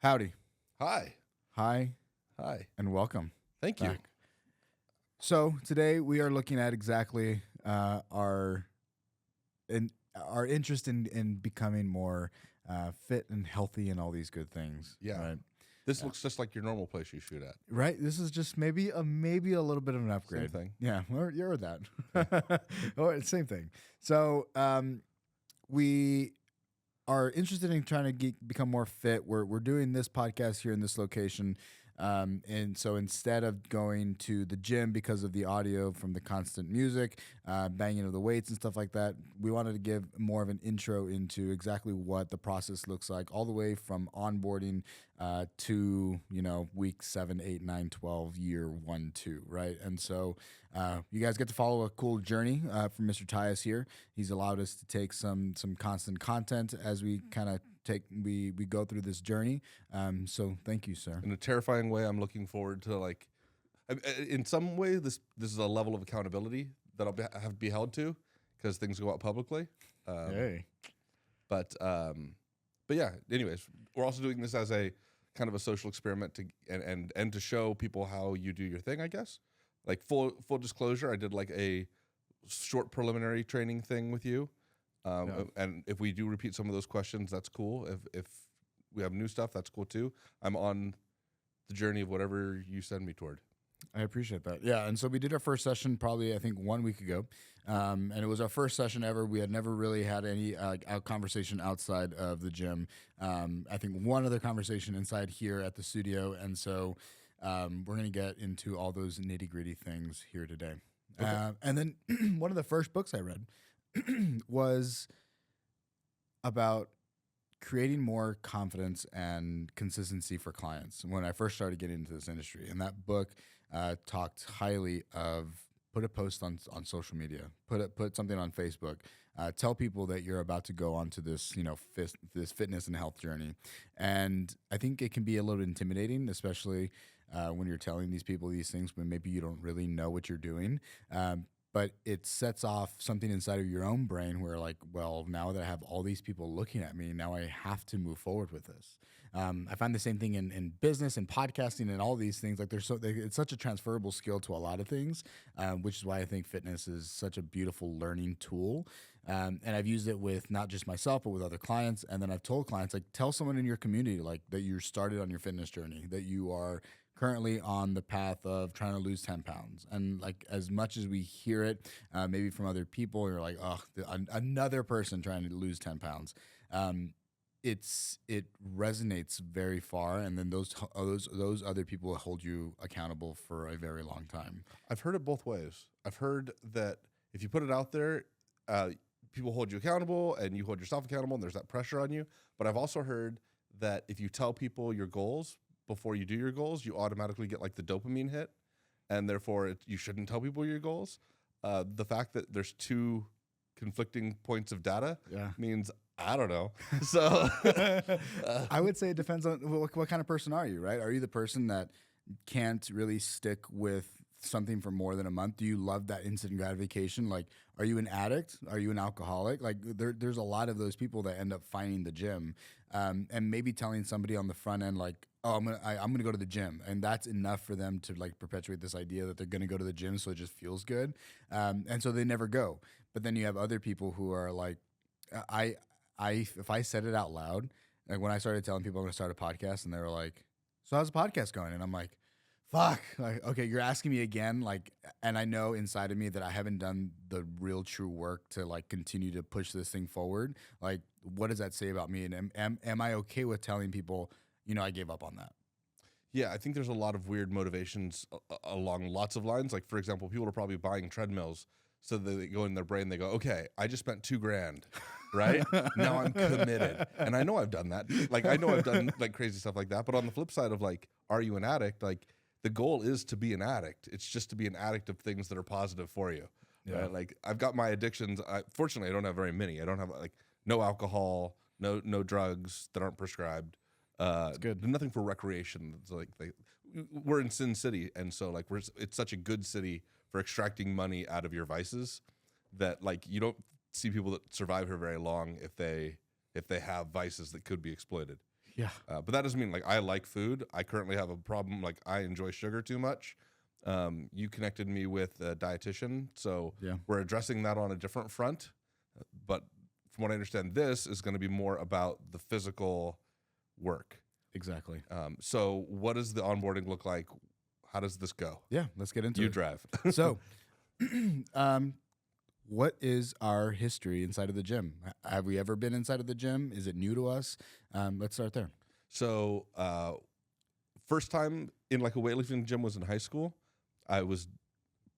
Howdy. Hi. Hi, Hi. and welcome. Thank you. back. So today we are looking at exactly our interest in becoming more fit and healthy and all these good things. Yeah. Right. This looks just like your normal place you shoot at. Right. This is just maybe a little bit of an upgrade. Same thing. Yeah. You're that. Same thing. So we are interested in trying to become more fit. We're doing this podcast here in this location. And so instead of going to the gym because of the audio from the constant music, banging of the weights and stuff like that, we wanted to give more of an intro into exactly what the process looks like, all the way from onboarding to, week 7, 8, 9, 12, year 1, 2, right? And so you guys get to follow a cool journey from Mr. Tyas here. He's allowed us to take some constant content as we kind of we go through this journey. So thank you, sir. In a terrifying way, I'm looking forward to in some way, this is a level of accountability that I'll have to be held to because things go out publicly. Hey. But yeah. Anyways, we're also doing this as a kind of a social experiment and to show people how you do your thing. I guess. Like full disclosure, I did like a short preliminary training thing with you. And if we do repeat some of those questions, that's cool. If we have new stuff, that's cool too. I'm on the journey of whatever you send me toward. I appreciate that. Yeah, and so we did our first session probably, I think, 1 week ago, and it was our first session ever. We had never really had any conversation outside of the gym. I think one other conversation inside here at the studio, and so we're going to get into all those nitty-gritty things here today. Okay. And then one of the first books I read was about creating more confidence and consistency for clients when I first started getting into this industry. And that book talked highly of put a post on social media, put something on Facebook, tell people that you're about to go onto this, this fitness and health journey. And I think it can be a little intimidating, especially when you're telling these people these things when maybe you don't really know what you're doing. But it sets off something inside of your own brain where like, well, now that I have all these people looking at me, now I have to move forward with this. I find the same thing in business and podcasting and all these things. Like it's such a transferable skill to a lot of things, which is why I think fitness is such a beautiful learning tool. And I've used it with not just myself, but with other clients. And then I've told clients, like, tell someone in your community, like, that you're started on your fitness journey, that you are currently on the path of trying to lose 10 pounds. And like, as much as we hear it, maybe from other people, you're like, oh, another person trying to lose 10 pounds. It resonates very far. And then those other people will hold you accountable for a very long time. I've heard it both ways. I've heard that if you put it out there, people hold you accountable and you hold yourself accountable and there's that pressure on you. But I've also heard that if you tell people your goals before you do your goals, you automatically get like the dopamine hit, and therefore you shouldn't tell people your goals. The fact that there's two conflicting points of data means I don't know. So I would say it depends on what kind of person are you, right? Are you the person that can't really stick with something for more than a month? Do you love that instant gratification? Like, are you an addict? Are you an alcoholic? Like, there's a lot of those people that end up finding the gym, and maybe telling somebody on the front end, like, oh, I'm gonna go to the gym, and that's enough for them to like perpetuate this idea that they're gonna go to the gym, so it just feels good, and so they never go. But then you have other people who are like, if I said it out loud, like when I started telling people I'm gonna start a podcast, and they were like, so how's the podcast going? And I'm like, fuck, like, okay, you're asking me again, like, and I know inside of me that I haven't done the real true work to like continue to push this thing forward. Like, what does that say about me? And am I okay with telling people, I gave up on that? yeah, I think there's a lot of weird motivations along lots of lines. Like, for example, people are probably buying treadmills so that they go in their brain, they go, okay, I just spent $2,000, right? Now I'm committed. And I know I've done that. Like, I know I've done like crazy stuff like that. But on the flip side of like, are you an addict? Like, the goal is to be an addict. It's just to be an addict of things that are positive for you. Yeah. Right? Like, I've got my addictions. Fortunately, I don't have very many. I don't have like no alcohol, no drugs that aren't prescribed. That's good. Nothing for recreation. It's like we're in Sin City, and so like it's such a good city for extracting money out of your vices that like you don't see people that survive here very long if they have vices that could be exploited. Yeah. But that doesn't mean like I like food. I currently have a problem. Like I enjoy sugar too much. You connected me with a dietitian, so Yeah. we're addressing that on a different front. But from what I understand, this is going to be more about the physical work. Exactly. So what does the onboarding look like? How does this go? Yeah. Let's get into You it. drive. So, what is our history inside of the gym? Have we ever been inside of the gym? Is it new to us? Let's start there. So first time in like a weightlifting gym was in high school. I was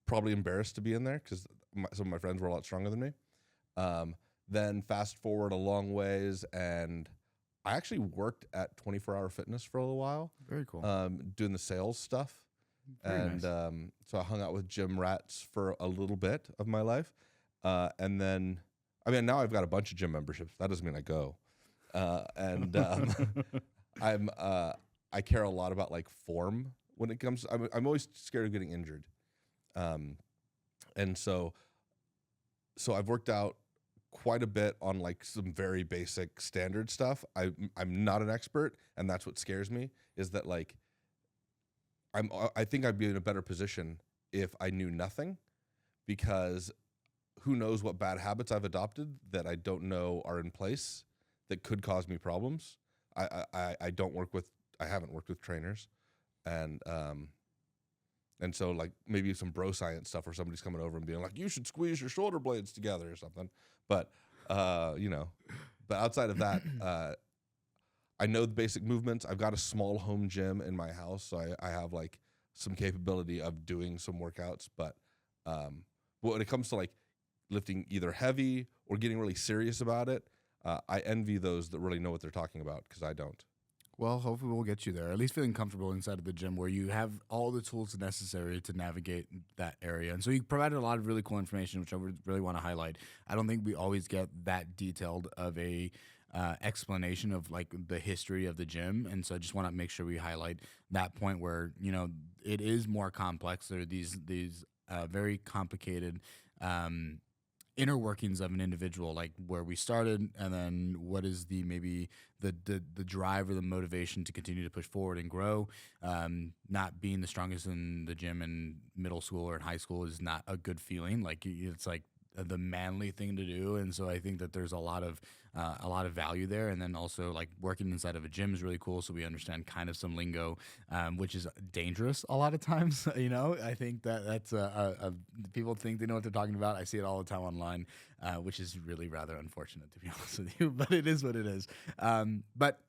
probably embarrassed to be in there because some of my friends were a lot stronger than me. Then fast forward a long ways, and I actually worked at 24-hour fitness for a little while. Very cool. Doing the sales stuff. Very And nice. so I hung out with gym rats for a little bit of my life. And then, I mean, now I've got a bunch of gym memberships. That doesn't mean I go. And I care a lot about like form when it comes. I'm always scared of getting injured. And so I've worked out quite a bit on like some very basic standard stuff. I'm not an expert, and that's what scares me, is that like I think I'd be in a better position if I knew nothing, because who knows what bad habits I've adopted that I don't know are in place that could cause me problems. I haven't worked with trainers, and so like maybe some bro science stuff where somebody's coming over and being like, you should squeeze your shoulder blades together or something. But but outside of that, I know the basic movements. I've got a small home gym in my house, so I have like some capability of doing some workouts. But when it comes to like lifting either heavy or getting really serious about it, I envy those that really know what they're talking about, because I don't. Well, hopefully we'll get you there. At least feeling comfortable inside of the gym where you have all the tools necessary to navigate that area. And so you provided a lot of really cool information, which I would really want to highlight. I don't think we always get that detailed of a explanation of like the history of the gym. And so I just want to make sure we highlight that point where, it is more complex. There are these very complicated inner workings of an individual, like where we started, and then what is maybe the drive or the motivation to continue to push forward and grow. Not being the strongest in the gym in middle school or in high school is not a good feeling. Like it's like the manly thing to do, and so I think that there's a lot of value there. And then also like working inside of a gym is really cool, so we understand kind of some lingo, which is dangerous a lot of times. I think that's people think they know what they're talking about. I see it all the time online, which is really rather unfortunate, to be honest with you. But it is what it is. But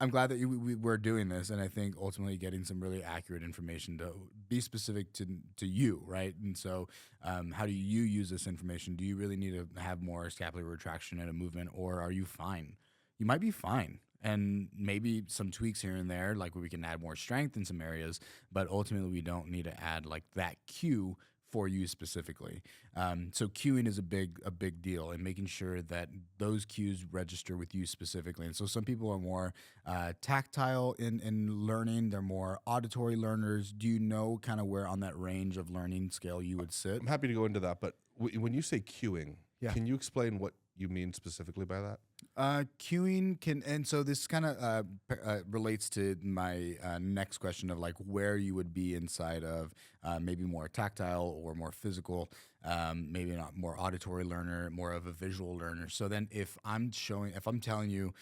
I'm glad that we're doing this, and I think ultimately getting some really accurate information to be specific to you, right? And so, how do you use this information? Do you really need to have more scapular retraction in a movement, or are you fine? You might be fine, and maybe some tweaks here and there, like where we can add more strength in some areas, but ultimately we don't need to add like that cue for you specifically. So cueing is a big deal, and making sure that those cues register with you specifically. And so some people are more tactile in learning. They're more auditory learners. Do you know kind of where on that range of learning scale you would sit? I'm happy to go into that, but when you say cueing, Yeah. can you explain what you mean specifically by that? Cueing can, and so this kind of relates to my next question of like where you would be inside of maybe more tactile or more physical, maybe not more auditory learner, more of a visual learner. So then if I'm telling you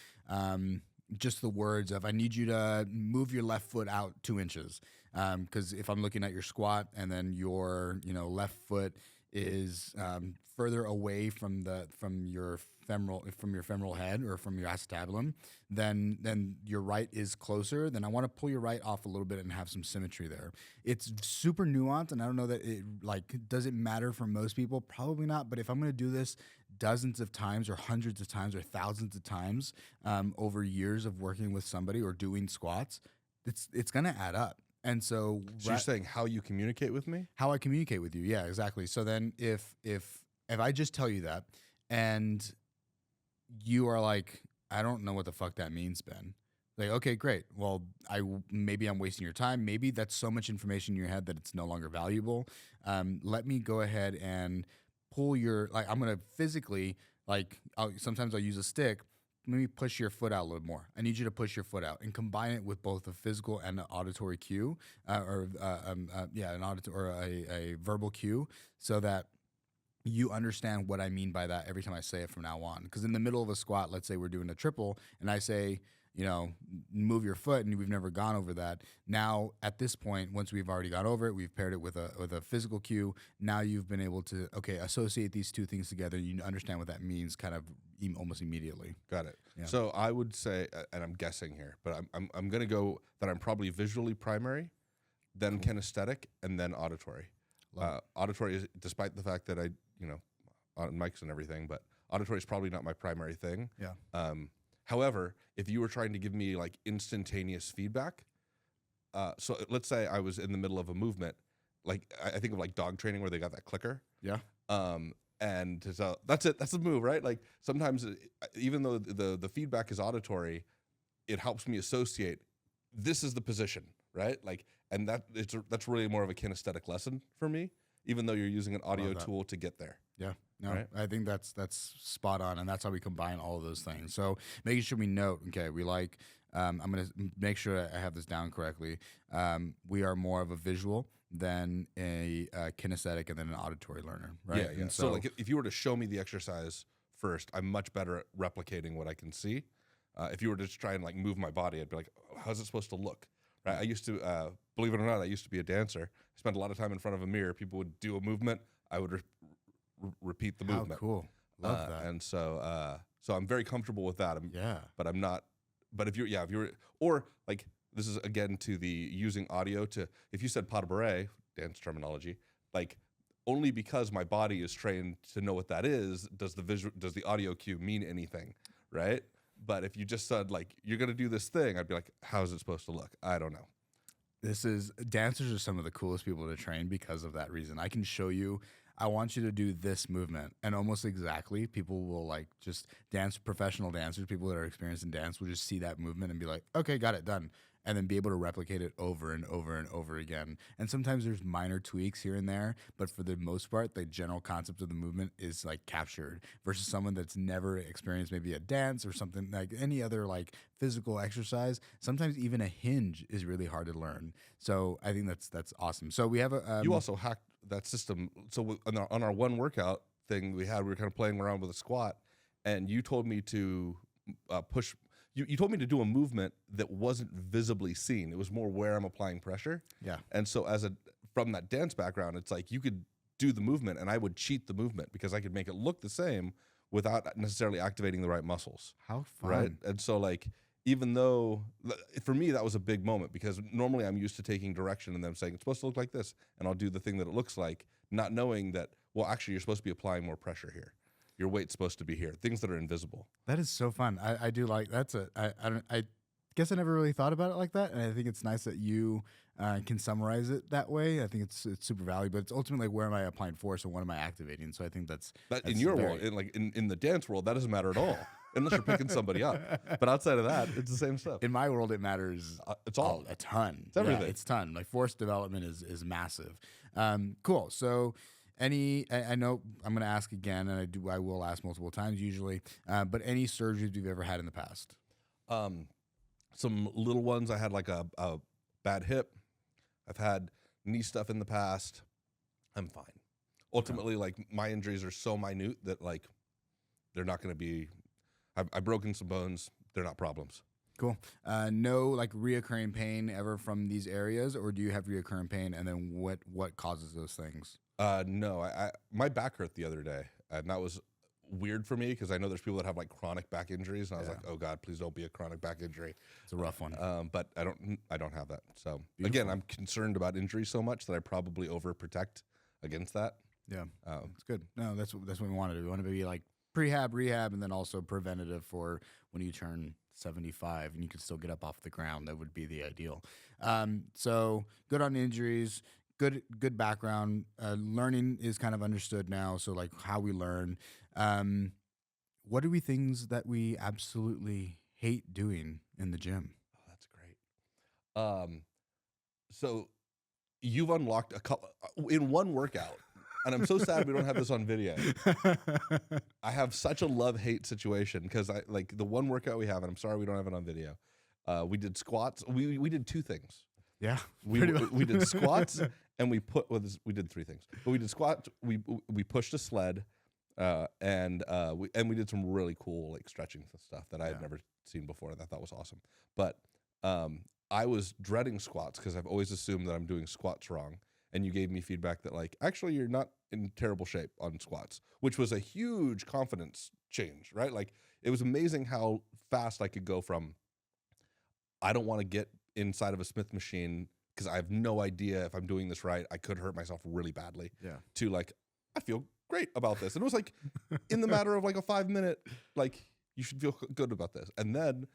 just the words of, I need you to move your left foot out 2 inches, because if I'm looking at your squat and then your left foot is further away from your femoral head or from your acetabulum, then your right is closer. Then I want to pull your right off a little bit and have some symmetry there. It's super nuanced, and I don't know that it does it matter for most people? Probably not. But if I'm going to do this dozens of times or hundreds of times or thousands of times over years of working with somebody or doing squats, it's going to add up. And so You're saying how you communicate with me? How I communicate with you. Yeah, exactly. So then if I just tell you that and you are like, I don't know what the fuck that means, Ben. Like, okay, great. Well, maybe I'm wasting your time. Maybe that's so much information in your head that it's no longer valuable. Let me go ahead and pull I'm going to physically, sometimes I'll use a stick, me push your foot out a little more. I need you to push your foot out and combine it with both a physical and an auditory cue, an auditory or a verbal cue, so that you understand what I mean by that every time I say it from now on. Because in the middle of a squat, let's say we're doing a triple, and I say, move your foot, and we've never gone over that. Now, at this point, once we've already gone over it, we've paired it with a physical cue. Now you've been able to, associate these two things together. You understand what that means kind of almost immediately. Got it. Yeah. So I would say, and I'm guessing here, but I'm going to go that I'm probably visually primary, then kinesthetic, and then auditory. Auditory is, despite the fact that I, on mics and everything, but auditory is probably not my primary thing. Yeah. However, if you were trying to give me like instantaneous feedback, so let's say I was in the middle of a movement, like I think of like dog training where they got that clicker. Yeah. And so that's it. That's the move, right? Like sometimes, even though the feedback is auditory, it helps me associate this is the position, right? Like, and that's really more of a kinesthetic lesson for me, even though you're using an audio tool to get there. Yeah, no, right? I think that's spot on, and that's how we combine all of those things. So making sure we note, we like, I'm going to make sure I have this down correctly. We are more of a visual than a kinesthetic and then an auditory learner, right? Yeah, yeah. And So like if you were to show me the exercise first, I'm much better at replicating what I can see. If you were to just try and like move my body, I'd be like, how's it supposed to look? Right? I used to, believe it or not, I used to be a dancer. I spent a lot of time in front of a mirror. People would do a movement. I would repeat the movement. How cool. Love that. And so I'm very comfortable with that. But I'm not, but if you're, or like, this is again to the using audio to, if you said pas de bourrée, dance terminology, like only because my body is trained to know what that is, does the audio cue mean anything, right? But if you just said like, you're going to do this thing, I'd be like, how's it supposed to look? I don't know. Dancers are some of the coolest people to train because of that reason. I can show you, I want you to do this movement, and almost exactly, people will like just professional dancers, people that are experienced in dance will just see that movement and be like, okay, got it, done. And then be able to replicate it over and over and over again. And sometimes there's minor tweaks here and there, but for the most part, the general concept of the movement is like captured versus someone that's never experienced maybe a dance or something like any other like physical exercise. Sometimes even a hinge is really hard to learn. So I think that's awesome. So we have a you also hacked that system. So on our one workout thing we were kind of playing around with a squat, and you told me to push. You told me to do a movement that wasn't visibly seen. It was more where I'm applying pressure. Yeah. And so from that dance background, it's like you could do the movement and I would cheat the movement because I could make it look the same without necessarily activating the right muscles. How fun. Right? And so like, even though for me that was a big moment because normally I'm used to taking direction and them saying it's supposed to look like this and I'll do the thing that it looks like, not knowing that, well, actually you're supposed to be applying more pressure here. Your weight's supposed to be here. Things that are invisible. That is so fun. I do like I guess I never really thought about it like that, and I think it's nice that you can summarize it that way. I think it's super valuable, but it's ultimately like where am I applying force and what am I activating? So I think that's in your world, in the dance world, that doesn't matter at all, unless you're picking somebody up. But outside of that, it's the same stuff. In my world, it matters. It's all a ton. It's everything. Yeah, it's a ton. Like force development is massive. Cool. So. I know I'm going to ask again, and I will ask multiple times usually, but any surgeries you've ever had in the past? Some little ones. I had like a bad hip. I've had knee stuff in the past. I'm fine. Ultimately, like my injuries are so minute that like they're not going to be. I've broken some bones. They're not problems. Cool. No like reoccurring pain ever from these areas, or do you have reoccurring pain? And then what causes those things? No, my back hurt the other day, and that was weird for me because I know there's people that have like chronic back injuries, and I was like, oh God, please don't be a chronic back injury. It's a rough one. But I don't have that. So Beautiful. Again, I'm concerned about injuries so much that I probably overprotect against that. Yeah, it's good. No, that's what we want to do. We want to be like prehab, rehab, and then also preventative for when you turn 75 and you can still get up off the ground. That would be the ideal. So good on injuries. Good background. Learning is kind of understood now. So like how we learn. What are things that we absolutely hate doing in the gym? Oh, that's great. So you've unlocked a couple in one workout. And I'm so sad we don't have this on video. I have such a love-hate situation because I like the one workout we have, and I'm sorry we don't have it on video. We did squats. We did two things. Yeah, We did squats and we did three things. But we did squats. We pushed a sled, and we did some really cool like stretching stuff that I had never seen before that I thought was awesome. But I was dreading squats because I've always assumed that I'm doing squats wrong. And you gave me feedback that like, actually you're not in terrible shape on squats, which was a huge confidence change, right? Like it was amazing how fast I could go from, I don't want to get inside of a Smith machine because I have no idea if I'm doing this right. I could hurt myself really badly. Yeah. To like, I feel great about this. And it was like in the matter of like a 5-minute, like you should feel good about this. And then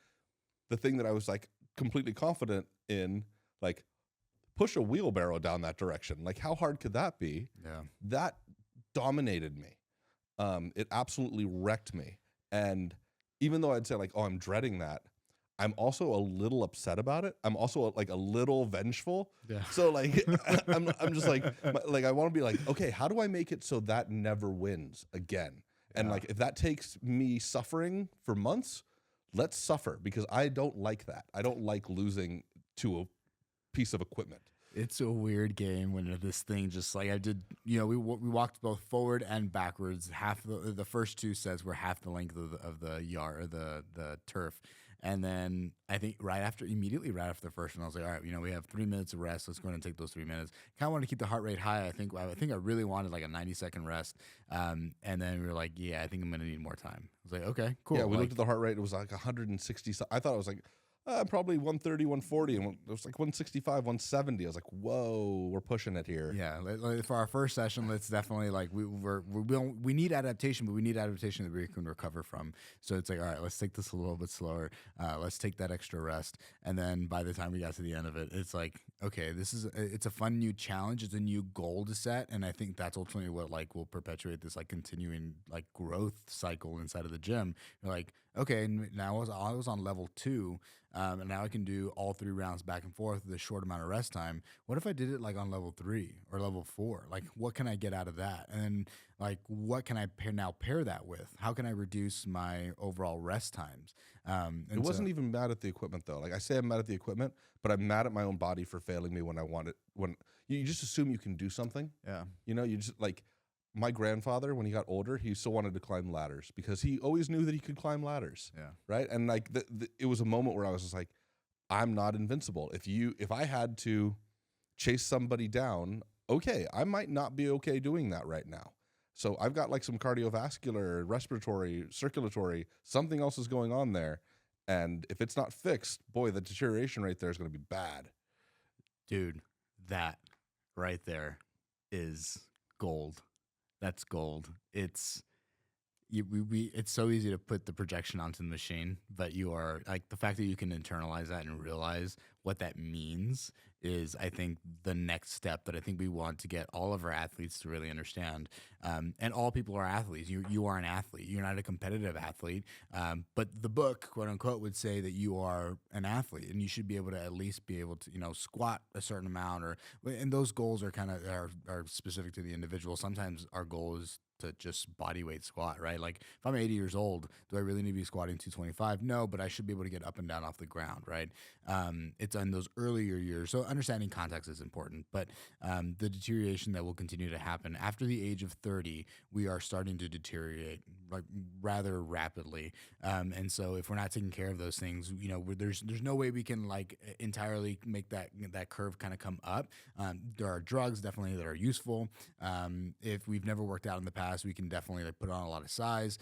the thing that I was like completely confident in, like, push a wheelbarrow down that direction. Like, how hard could that be? Yeah. That dominated me. It absolutely wrecked me. And even though I'd say like, oh, I'm dreading that, I'm also a little upset about it. I'm also like a little vengeful. Yeah. So like, I'm just like I want to be like, okay, how do I make it so that never wins again? And like, if that takes me suffering for months, let's suffer, because I don't like that. I don't like losing to a piece of equipment. It's a weird game when this thing just like I did, we walked both forward and backwards. Half the first two sets were half the length of the yard or the turf. And then I think immediately right after the first one, I was like, all right, we have 3 minutes of rest. Let's go ahead and take those 3 minutes. Kind of wanted to keep the heart rate high. I think I really wanted like a 90-second rest. And then we were like, yeah, I think I'm going to need more time. I was like, okay, cool. Yeah, we looked at the heart rate. It was like 160. I thought it was like, probably 130, 140, and it was like 165, 170. I was like, whoa, we're pushing it here. Yeah, for our first session, let's definitely like we need adaptation, but we need adaptation that we can recover from. So it's like, all right, let's take this a little bit slower. Let's take that extra rest, and then by the time we got to the end of it, it's like, okay, it's a fun new challenge. It's a new goal to set, and I think that's ultimately what like will perpetuate this like continuing like growth cycle inside of the gym. You're like, okay, now I was on level 2. And now I can do all 3 rounds back and forth with a short amount of rest time. What if I did it like on level 3 or level 4? Like, what can I get out of that? And like, what can I pair that with? How can I reduce my overall rest times? It wasn't even mad at the equipment though. Like I say, I'm mad at the equipment, but I'm mad at my own body for failing me when I want it. When you just assume you can do something. Yeah. You just like. My grandfather, when he got older, he still wanted to climb ladders because he always knew that he could climb ladders. Yeah. Right. And like it was a moment where I was just like, I'm not invincible. If I had to chase somebody down, okay, I might not be okay doing that right now. So I've got like some cardiovascular, respiratory, circulatory, something else is going on there. And if it's not fixed, boy, the deterioration rate there is going to be bad. Dude, that right there is gold. That's gold. It's so easy to put the projection onto the machine, but you are like the fact that you can internalize that and realize what that means is, I think, the next step that I think we want to get all of our athletes to really understand. And all people are athletes. You are an athlete. You're not a competitive athlete. But the book, quote unquote, would say that you are an athlete and you should be able to at least be able to, squat a certain amount and those goals are kind of are specific to the individual. Sometimes our goal is to just body weight squat, right? Like if I'm 80 years old, do I really need to be squatting 225? No, but I should be able to get up and down off the ground, right? It's in those earlier years. So understanding context is important, but the deterioration that will continue to happen after the age of 30, we are starting to deteriorate like rather rapidly. And so if we're not taking care of those things, there's no way we can like entirely make that curve kind of come up. There are drugs definitely that are useful. If we've never worked out in the past, we can definitely like put on a lot of size.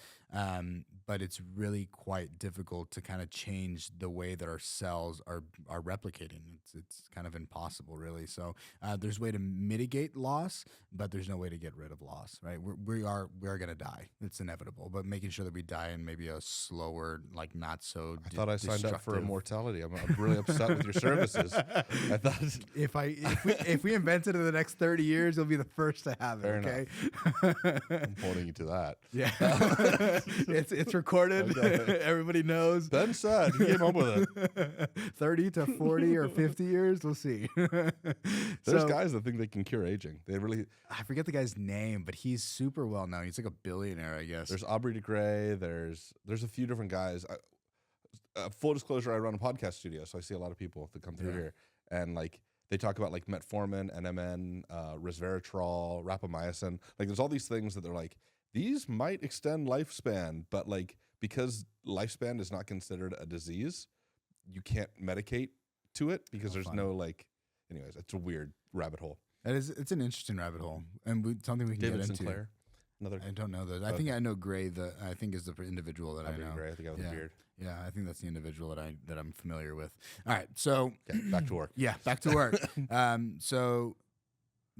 But it's really quite difficult to kind of change the way that our cells are replicating. It's kind of impossible, really. So there's a way to mitigate loss, but there's no way to get rid of loss, right? We are going to die. It's inevitable. But making sure that we die in maybe a slower, like not so. I thought I signed up for immortality. I'm really upset with your services. I thought if we invent it in the next 30 years, you'll be the first to have it. Fair okay, I'm holding you to that. Yeah, it's recorded. Okay. Everybody knows. Ben said he came up with it. 30 to 40 or 50 years. We'll see. There's guys that think they can cure aging. They really. I forget the guy's name, but he's super well known. He's like a billionaire, I guess. There's Aubrey de Grey. There's a few different guys. Full disclosure, I run a podcast studio, so I see a lot of people that come through here, and like they talk about like metformin, NMN, resveratrol, rapamycin. Like there's all these things that they're like, these might extend lifespan, but like because lifespan is not considered a disease, you can't medicate to it because there's no like. Anyways, it's a weird rabbit hole. It's an interesting rabbit hole, and something we can David get into. Sinclair, another. I don't know those. I think I know Gray. I think is the individual that I know. Gray, I think I have the beard. Yeah, I think that's the individual that I'm familiar with. All right, so back to work. Yeah, back to work. So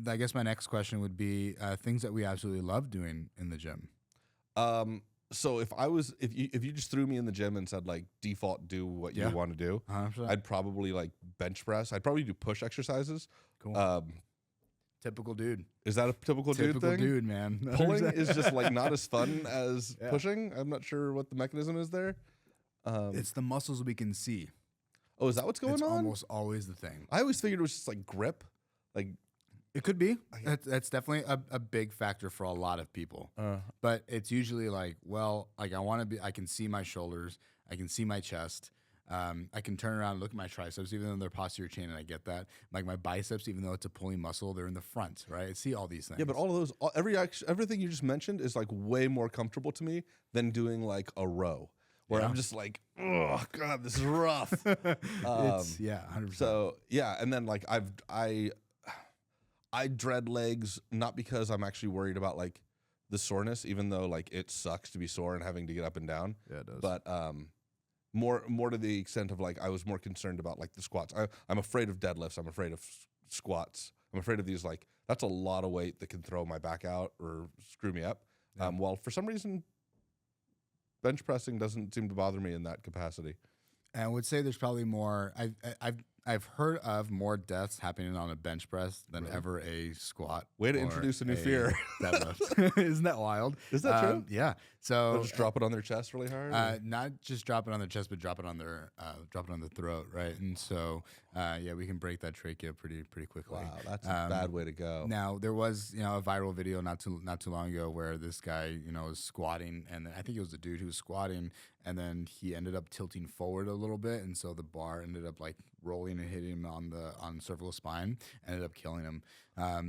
I guess my next question would be things that we absolutely love doing in the gym. So if you just threw me in the gym and said like default do what you want to do, 100%. I'd probably like bench press. I'd probably do push exercises. Cool. Typical dude. Is that a typical dude thing? Typical dude, man. Pulling is just like not as fun as pushing. I'm not sure what the mechanism is there. It's the muscles we can see. Oh, is that what's going on? It's almost always the thing. I always figured it was just like grip. Like it could be. That's definitely a big factor for a lot of people. But it's usually like, well, like I can see my shoulders, I can see my chest. I can turn around and look at my triceps, even though they're posterior chain, and I get that. Like my biceps, even though it's a pulling muscle, they're in the front, right? I see all these things. Yeah, but all of those, everything you just mentioned is like way more comfortable to me than doing like a row, where I'm just like, oh god, this is rough. It's 100%. So yeah, and then like I dread legs not because I'm actually worried about like the soreness, even though like it sucks to be sore and having to get up and down. Yeah, it does. But more to the extent of like I was more concerned about like the squats. I'm afraid of deadlifts. I'm afraid of squats. I'm afraid of these like that's a lot of weight that can throw my back out or screw me up. Yeah. Well, for some reason, bench pressing doesn't seem to bother me in that capacity. And I would say there's probably more. I've heard of more deaths happening on a bench press than ever a squat. Way to introduce a new fear. Deadlift. Isn't that wild? Is that true? Yeah. So they'll just drop it on their chest really hard. Not just drop it on their chest, but drop it on their throat, right? And so we can break that trachea pretty quickly. Wow, that's a bad way to go. Now there was a viral video not too long ago where this guy was squatting, and I think it was a dude who was squatting, and then he ended up tilting forward a little bit, and so the bar ended up like rolling and hitting him on the cervical spine, ended up killing him.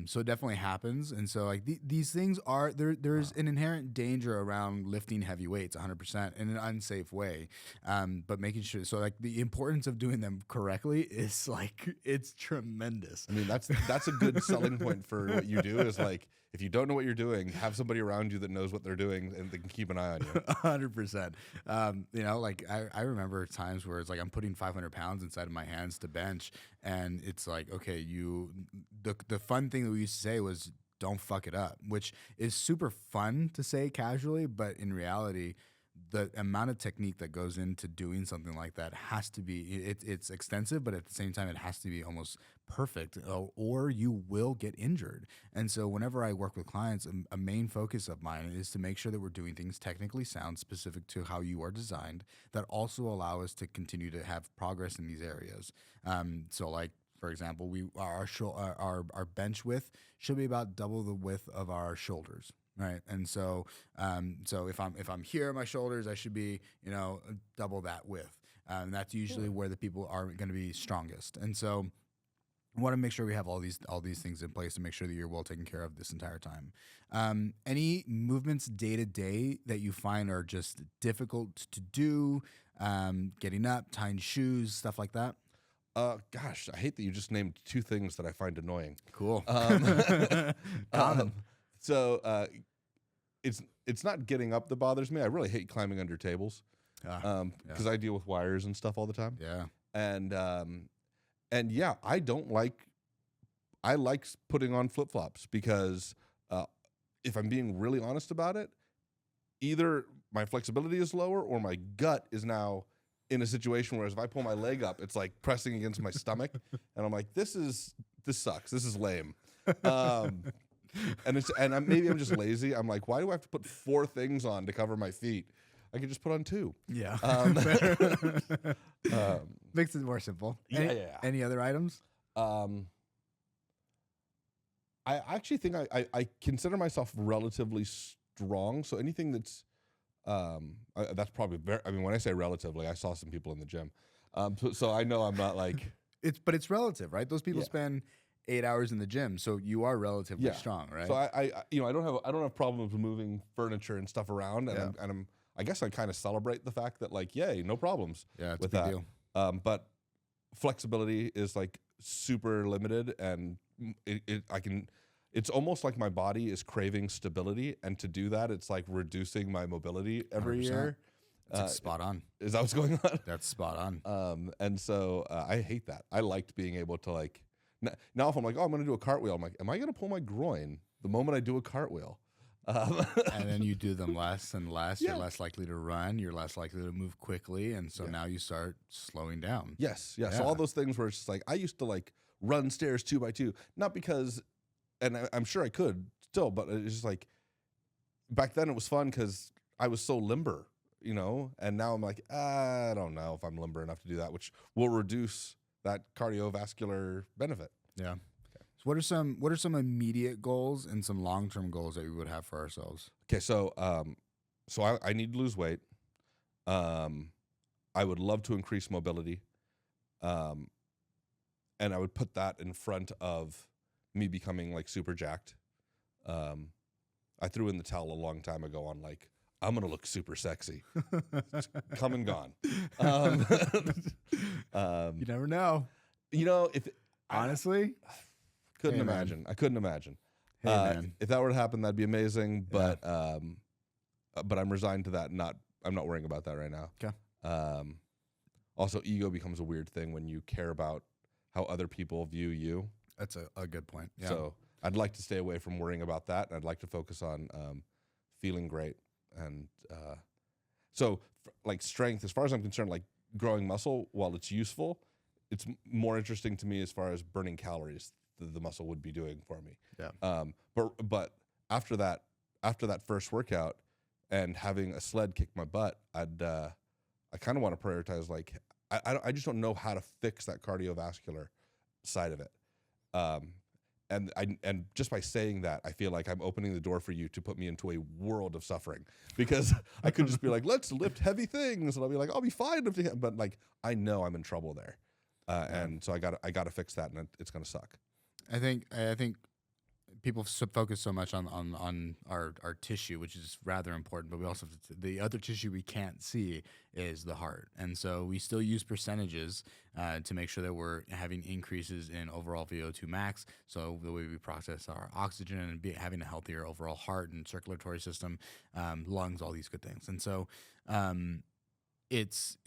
So it definitely happens, and so like these things are there. There's an inherent danger around lifting heavy weights, 100% in an unsafe way. But making sure, so like the importance of doing them correctly is like it's tremendous. I mean that's a good selling point for what you do is like if you don't know what you're doing, have somebody around you that knows what they're doing and they can keep an eye on you. 100%. Like I remember times where it's like I'm putting 500 pounds inside of my hands to bench, and it's like, okay, the fun thing that we used to say was don't fuck it up, which is super fun to say casually, but in reality, the amount of technique that goes into doing something like that has to be, it's extensive, but at the same time, it has to be almost perfect or you will get injured. And so whenever I work with clients, a main focus of mine is to make sure that we're doing things technically sound, specific to how you are designed, that also allow us to continue to have progress in these areas. So like, for example, our bench width should be about double the width of our shoulders. Right. And so if I'm here at my shoulders, I should be, double that width. That's usually where the people are going to be strongest. And so I want to make sure we have all these things in place to make sure that you're well taken care of this entire time. Any movements day to day that you find are just difficult to do, getting up, tying shoes, stuff like that? Gosh, I hate that you just named two things that I find annoying. Cool. Common. So it's not getting up that bothers me. I really hate climbing under tables because I deal with wires and stuff all the time. Yeah. And yeah, I like putting on flip-flops because if I'm being really honest about it, either my flexibility is lower or my gut is now in a situation where if I pull my leg up, it's like pressing against my stomach. And I'm like, this sucks. This is lame. Maybe I'm just lazy. I'm like, why do I have to put 4 things on to cover my feet? I could just put on 2. Yeah. Makes it more simple. Yeah. Any other items? Um, I actually think I consider myself relatively strong. So anything that's probably very. I mean, when I say relatively, I saw some people in the gym, so I know I'm not like But it's relative, right? Those people Yeah. spend 8 hours in the gym, so you are relatively Yeah. strong, right? So I don't have problems with moving furniture and stuff around, and Yeah. I guess I kind of celebrate the fact that like, yay, no problems Yeah, it's with a big that. deal. But flexibility is like super limited, and it's almost like my body is craving stability, and to do that, it's like reducing my mobility every 100%. year. It's spot on. Is that what's going on? That's spot on. And so I hate that. I liked being able to like now if I'm like, oh, I'm going to do a cartwheel, I'm like, am I going to pull my groin the moment I do a cartwheel? And then you do them less and less. Yeah. You're less likely to run. You're less likely to move quickly, and so now you start slowing down. Yes. Yeah. Yeah. So all those things where it's just like I used to like run stairs 2x2, not because, and I'm sure I could still, but it's just like back then it was fun because I was so limber, and now I'm like, I don't know if I'm limber enough to do that, which will reduce that cardiovascular benefit. Yeah. So what are some immediate goals and some long-term goals that we would have for ourselves? Okay. So I need to lose weight. I would love to increase mobility. And I would put that in front of me becoming like super jacked. I threw in the towel a long time ago on like, I'm going to look super sexy. It's come and gone. You never know. If Honestly, couldn't Hey, man. imagine. I couldn't imagine. hey man. If that were to happen, that'd be amazing. But I'm resigned to that. I'm not worrying about that right now. Okay. Also, ego becomes a weird thing when you care about how other people view you. That's a good point. Yeah. So I'd like to stay away from worrying about that, and I'd like to focus on feeling great. And like strength, as far as I'm concerned, like growing muscle, while it's useful, it's more interesting to me as far as burning calories the muscle would be doing for me. Yeah. But after that first workout and having a sled kick my butt, I kind of want to prioritize like I just don't know how to fix that cardiovascular side of it. And just by saying that, I feel like I'm opening the door for you to put me into a world of suffering, because I could just be like, let's lift heavy things, and I'll be like, I'll be fine lifting it, but like I know I'm in trouble there, and so I got to fix that, and it's gonna suck. I think people focus so much on our tissue, which is rather important, but we also have the other tissue we can't see is the heart, and so we still use percentages to make sure that we're having increases in overall VO2 max. So the way we process our oxygen and having a healthier overall heart and circulatory system, lungs, all these good things, and so. It's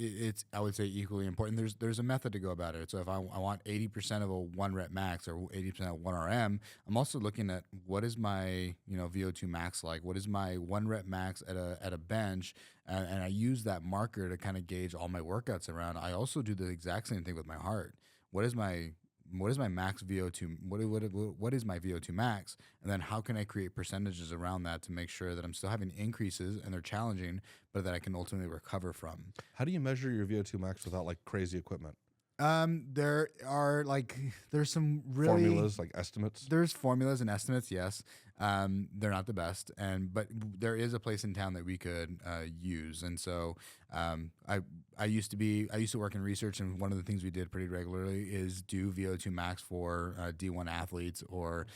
I would say equally important. There's a method to go about it. So if I want 80% of a 1 rep max or 80% of 1 RM, I'm also looking at what is my VO2 max like. What is my 1 rep max at a bench, and I use that marker to kind of gauge all my workouts around. I also do the exact same thing with my heart. What is my max VO2? What is my VO2 max? And then how can I create percentages around that to make sure that I'm still having increases and they're challenging, but that I can ultimately recover from. How do you measure your VO2 max without like crazy equipment? There's some really Formulas, like estimates. There's formulas and estimates, yes. They're not the best, but there is a place in town that we could use. And so I used to work in research, and one of the things we did pretty regularly is do VO2 max for D1 athletes or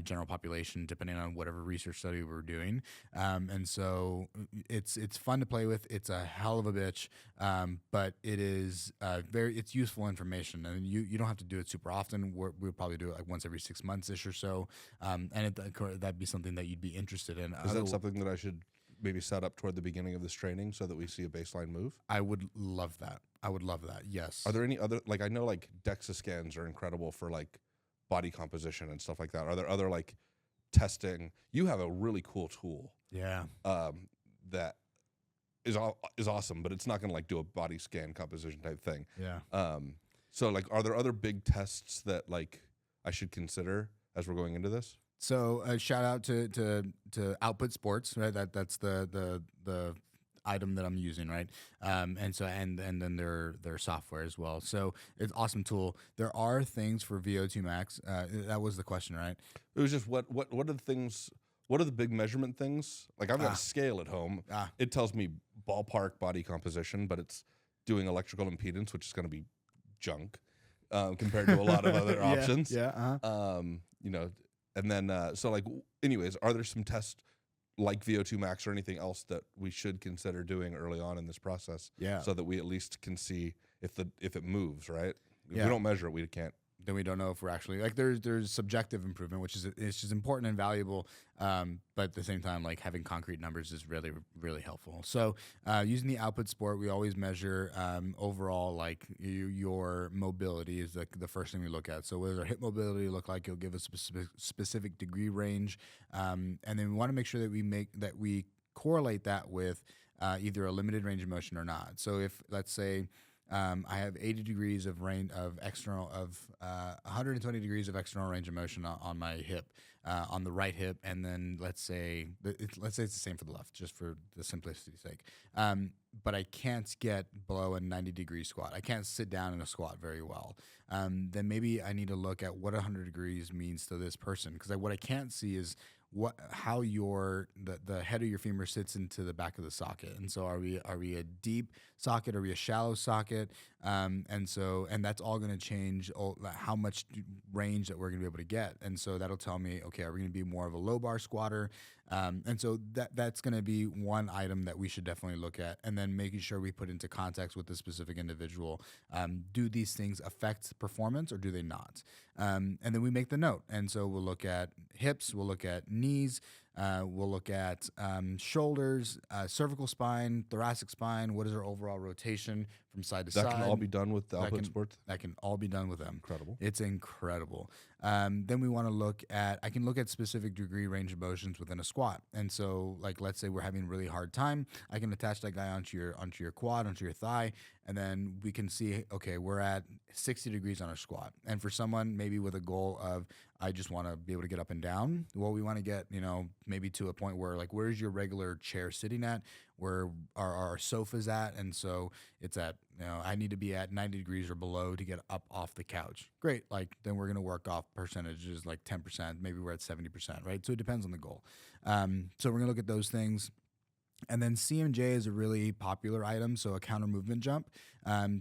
general population, depending on whatever research study we were doing. And so it's fun to play with. It's a hell of a bitch, but it is it's useful information, and you don't have to do it super often. We'll probably do it like once every 6 months ish or so, and that'd be something that you'd be interested in. Is that something that I should maybe set up toward the beginning of this training so that we see a baseline move? I would love that. Yes. Are there any other, like, I know like DEXA scans are incredible for like body composition and stuff like that. Are there other like testing? You have a really cool tool. Yeah. That is awesome, but it's not going to like do a body scan composition type thing. Yeah. So like, are there other big tests that like I should consider as we're going into this? So shout out to Output Sports, right? That's the item that I'm using, right? And then their software as well. So it's awesome tool. There are things for VO2 max. That was the question, right? It was just what are the things? What are the big measurement things? Like I've got a scale at home. It tells me ballpark body composition, but it's doing electrical impedance, which is going to be junk compared to a lot of other options. Yeah. You know, and then so like, anyways, are there some tests like VO2 max or anything else that we should consider doing early on in this process? Yeah. So that we at least can see if it moves, right? If Yeah. we don't measure it, we can't. Then we don't know if we're actually like there's subjective improvement, which is it's just important and valuable, but at the same time, like having concrete numbers is really really helpful. So using the output sport, we always measure overall like your mobility is the first thing we look at. So what does our hip mobility look like? It'll give us a specific degree range, and then we want to make sure that we correlate that with either a limited range of motion or not. So if let's say I have 80 degrees of 120 degrees of external range of motion on my hip, on the right hip, and then let's say it's the same for the left, just for the simplicity's sake. But I can't get below a 90-degree squat. I can't sit down in a squat very well. Then maybe I need to look at what 100 degrees means to this person, because what I can't see is how the head of your femur sits into the back of the socket. And so are we a deep socket? Are we a shallow socket? And that's all going to change how much range that we're going to be able to get. And so that'll tell me, okay, are we going to be more of a low bar squatter? And so that's going to be one item that we should definitely look at, and then making sure we put into context with the specific individual. Do these things affect performance or do they not? And then we make the note. And so we'll look at hips, we'll look at knees, we'll look at shoulders, cervical spine, thoracic spine. What is our overall rotation from side to side? That can all be done with the output sports? That can all be done with them. Incredible. It's incredible. Then we want to I can look at specific degree range of motions within a squat. And so, like, let's say we're having a really hard time. I can attach that guy onto your quad, onto your thigh, and then we can see, okay, we're at 60 degrees on our squat. And for someone maybe with a goal of, I just want to be able to get up and down, well, we want to get, maybe to a point where, like, where's your regular chair sitting at? Where are our sofas at? And so it's at, I need to be at 90 degrees or below to get up off the couch. Great. Like, then we're going to work off percentages like 10%. Maybe we're at 70%, right? So it depends on the goal. So we're going to look at those things. And then CMJ is a really popular item, so a counter movement jump.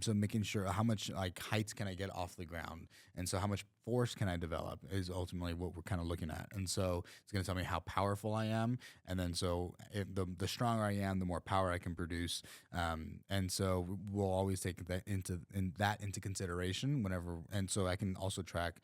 So making sure how much like height can I get off the ground, and so how much force can I develop is ultimately what we're kind of looking at. And so it's going to tell me how powerful I am, and then so the stronger I am, the more power I can produce. And so we'll always take that into consideration whenever. And so I can also track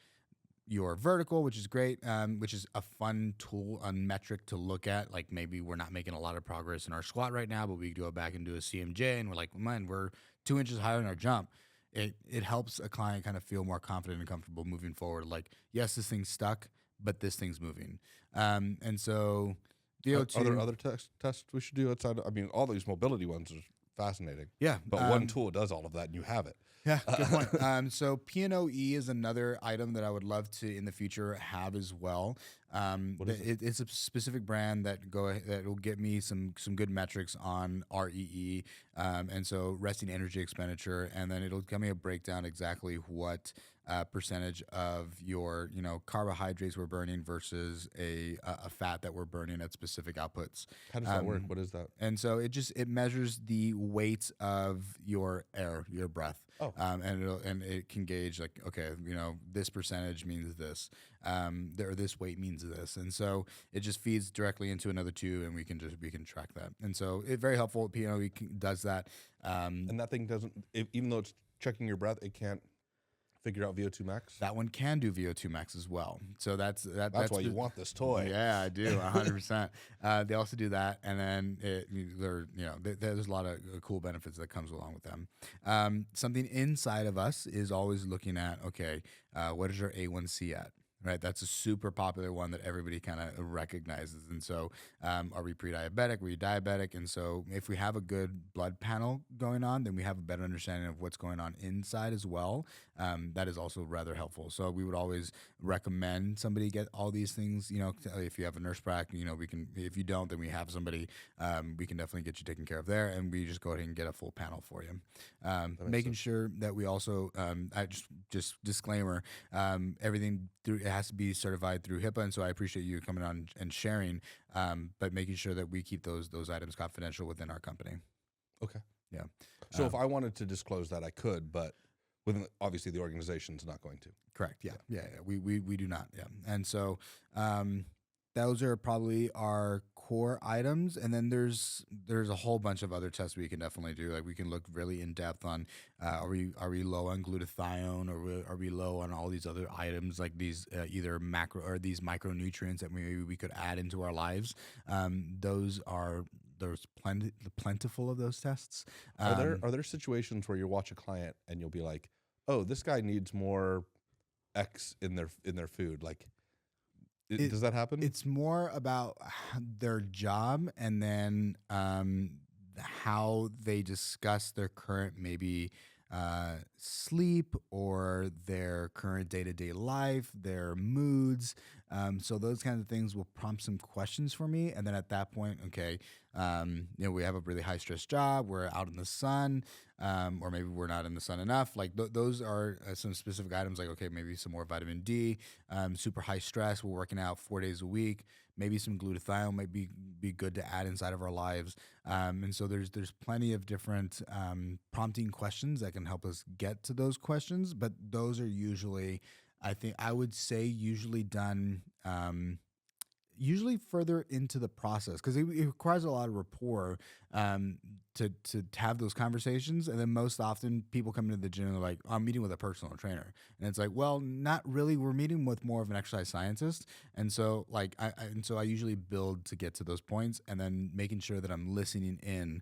your vertical, which is great, which is a fun tool, a metric to look at. Like maybe we're not making a lot of progress in our squat right now, but we go back and do a CMJ and we're like, man, we're 2 inches higher in our jump. It helps a client kind of feel more confident and comfortable moving forward. Like, yes, this thing's stuck, but this thing's moving. And so VO2. Are there other tests we should do outside? I mean, all these mobility ones are fascinating. Yeah. But one tool does all of that and you have it. Yeah, good point. So P&OE is another item that I would love to in the future have as well. It's a specific brand that will get me some good metrics on REE, and so resting energy expenditure, and then it'll give me a breakdown exactly what percentage of your carbohydrates we're burning versus a fat that we're burning at specific outputs. How does that work? What is that? And so it measures the weight of your air, your breath. Oh. And it can gauge like, okay, this percentage means this, or this weight means this, and so it just feeds directly into another tube, and we can track that. And so it's very helpful. P&OE does that. And that thing doesn't, even though it's checking your breath, it can't figure out VO2 max. That one can do VO2 max as well. So that's why you want this toy. Yeah, I do 100%. They also do that, and then there's a lot of cool benefits that comes along with them. Something inside of us is always looking at, okay, what is our A1C at? Right, that's a super popular one that everybody kind of recognizes. And so, are we pre-diabetic? Are we diabetic? And so, if we have a good blood panel going on, then we have a better understanding of what's going on inside as well. That is also rather helpful. So, we would always recommend somebody get all these things. If you have a nurse prac, we can. If you don't, then we have somebody. We can definitely get you taken care of there, and we just go ahead and get a full panel for you. Making sure that we also, I just disclaimer, everything through it has to be certified through HIPAA, and so I appreciate you coming on and sharing, but making sure that we keep those items confidential within our company. Okay. Yeah. So if I wanted to disclose that, I could, but obviously the organization's not going to. Correct. Yeah. We do not. Yeah. And so those are probably our core items, and then there's a whole bunch of other tests we can definitely do. Like we can look really in depth on are we low on glutathione, or are we low on all these other items like these either macro or these micronutrients that maybe we could add into our lives. There's plentiful of those tests. Are there situations where you watch a client and you'll be like, oh, this guy needs more X in their food? Like, does that happen? It's more about their job, and then how they discuss their current maybe sleep or their current day-to-day life, their moods. So those kinds of things will prompt some questions for me. And then at that point, okay, we have a really high stress job. We're out in the sun, or maybe we're not in the sun enough. Like those are some specific items like, okay, maybe some more vitamin D, super high stress. We're working out 4 days a week. Maybe some glutathione might be good to add inside of our lives. And so there's plenty of different prompting questions that can help us get to those questions. But those are usually, I would say, usually done usually further into the process, because it requires a lot of rapport to have those conversations. And then most often people come into the gym and they're like, I'm meeting with a personal trainer. And it's like, well, not really. We're meeting with more of an exercise scientist. And so I usually build to get to those points, and then making sure that I'm listening in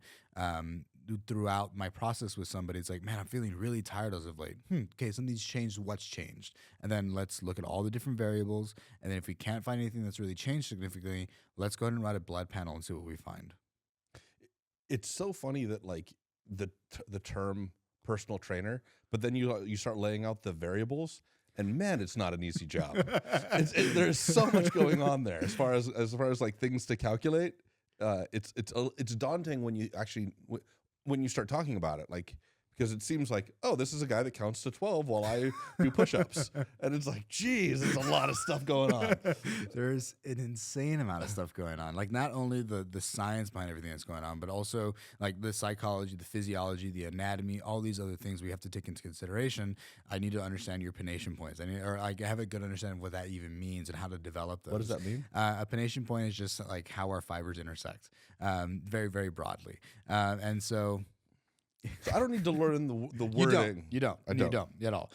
throughout my process with somebody. It's like, man, I'm feeling really tired as of late. Okay, something's changed. What's changed? And then let's look at all the different variables. And then if we can't find anything that's really changed significantly, let's go ahead and write a blood panel and see what we find. It's so funny that like the term personal trainer, but then you start laying out the variables, and man, it's not an easy job. There's so much going on there as far as like things to calculate. It's daunting when you start talking about it, like, because it seems like, oh, this is a guy that counts to 12 while I do push-ups. And it's like, geez, there's a lot of stuff going on. There's an insane amount of stuff going on. Like not only the science behind everything that's going on, but also like the psychology, the physiology, the anatomy, all these other things we have to take into consideration. I need to understand your pennation points. I have a good understanding of what that even means and how to develop those. What does that mean? A pennation point is just like how our fibers intersect, very, very broadly. And so I don't need to learn the wording. You don't at all.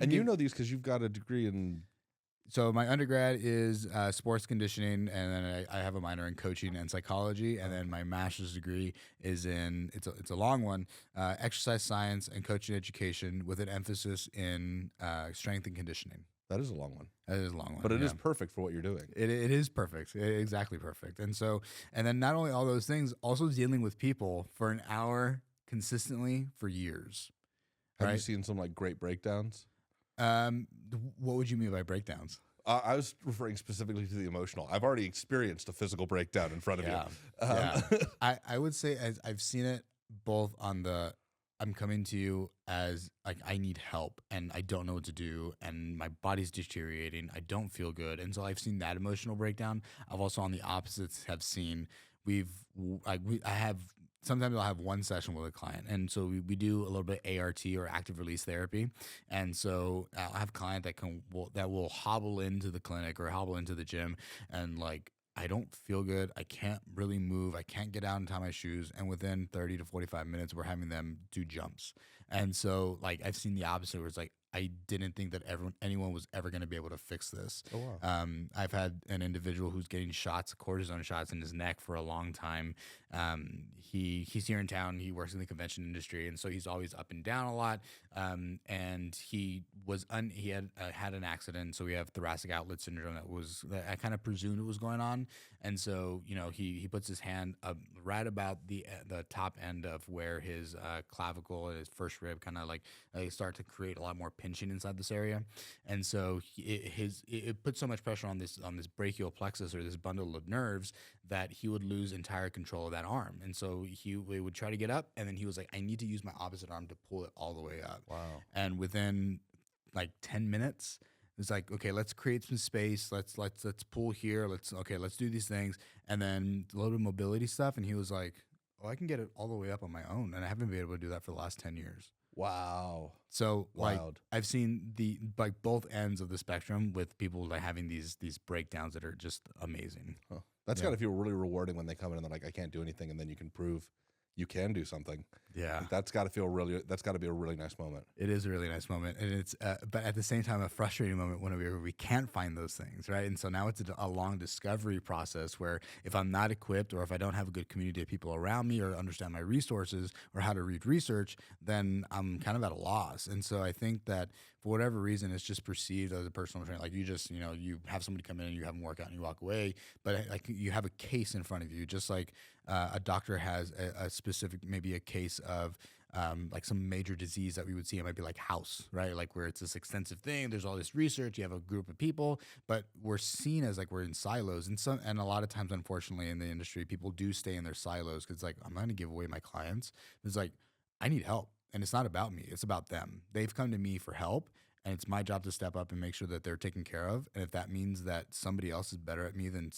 You know these because you've got a degree in. So my undergrad is sports conditioning, and then I have a minor in coaching and psychology, and then my master's degree is in it's a long one, exercise science and coaching education with an emphasis in strength and conditioning. That is a long one. That is a long one, but it is perfect for what you're doing. It is perfect, exactly perfect. And then not only all those things, also dealing with people for an hour consistently for years. Have you seen some like great breakdowns? What would you mean by breakdowns? I was referring specifically to the emotional. I've already experienced a physical breakdown in front of you. I would say I've seen it both on I'm coming to you as like I need help and I don't know what to do and my body's deteriorating. I don't feel good. And so I've seen that emotional breakdown. I've also on the opposites have seen sometimes I'll have one session with a client. And so we do a little bit ART or active release therapy. And so I'll have a client that will hobble into the clinic or hobble into the gym and like, I don't feel good. I can't really move. I can't get out and tie my shoes. And within 30 to 45 minutes, we're having them do jumps. And so like I've seen the opposite where it's like, I didn't think that anyone was ever going to be able to fix this. Oh, wow. I've had an individual who's getting cortisone shots in his neck for a long time. He's here in town. He works in the convention industry, and so he's always up and down a lot. And he had an accident, so we have thoracic outlet syndrome that I kind of presumed it was going on. And so, he puts his hand up right about the top end of where his clavicle and his first rib kind of like they start to create a lot more pinching inside this area. And so it put so much pressure on this brachial plexus, or this bundle of nerves, that he would lose entire control of that arm. And so he would try to get up, and then he was like, I need to use my opposite arm to pull it all the way up. Wow. And within like 10 minutes, it's like, okay, let's create some space. Let's pull here. Let's do these things. And then a little bit of mobility stuff. And he was like, oh, I can get it all the way up on my own. And I haven't been able to do that for the last 10 years. Wow. So Wild. I've seen both ends of the spectrum with people like having these breakdowns that are just amazing. Huh. That's got to feel really rewarding when they come in and they're like, I can't do anything. And then you can prove you can do something. Yeah. Like, that's got to be a really nice moment. It is a really nice moment. And it's, but at the same time, a frustrating moment when we can't find those things. Right. And so now it's a long discovery process where if I'm not equipped, or if I don't have a good community of people around me, or understand my resources, or how to read research, then I'm kind of at a loss. And so I think that for whatever reason, it's just perceived as a personal trainer. Like you just, you have somebody come in and you have them work out and you walk away, but like you have a case in front of you, just like a doctor has a specific, maybe a case of like some major disease that we would see. It might be like house, right? Like where it's this extensive thing. There's all this research. You have a group of people, but we're seen as like we're in silos. And a lot of times, unfortunately, in the industry, people do stay in their silos because like, I'm not going to give away my clients. It's like, I need help. And it's not about me. It's about them. They've come to me for help, and it's my job to step up and make sure that they're taken care of. And if that means that somebody else is better at me than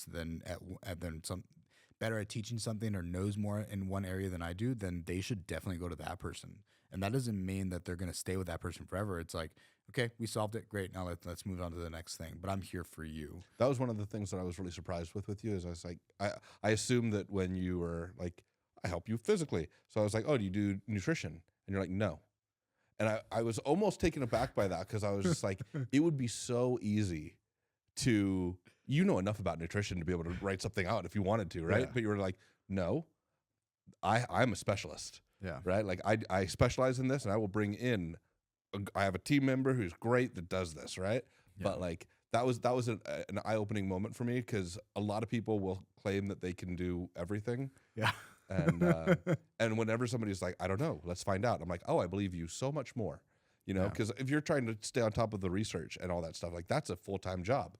better at teaching something, or knows more in one area than I do, then they should definitely go to that person. And that doesn't mean that they're going to stay with that person forever. It's like, okay, we solved it. Great. Now let's move on to the next thing. But I'm here for you. That was one of the things that I was really surprised with you. Is I was like, I assumed that when you were like, I help you physically. So I was like, oh, do you do nutrition? And you're like, no. And I was almost taken aback by that, because I was just like, it would be so easy to, know enough about nutrition to be able to write something out if you wanted to, right? Yeah. But you were like, no, I'm a specialist, Yeah. right? Like I specialize in this, and I will bring in, I have a team member who's great that does this, right? Yeah. But like that was an eye-opening moment for me, because a lot of people will claim that they can do everything. Yeah. And whenever somebody's like, I don't know, let's find out. I'm like, oh, I believe you so much more, because if you're trying to stay on top of the research and all that stuff, like that's a full-time job.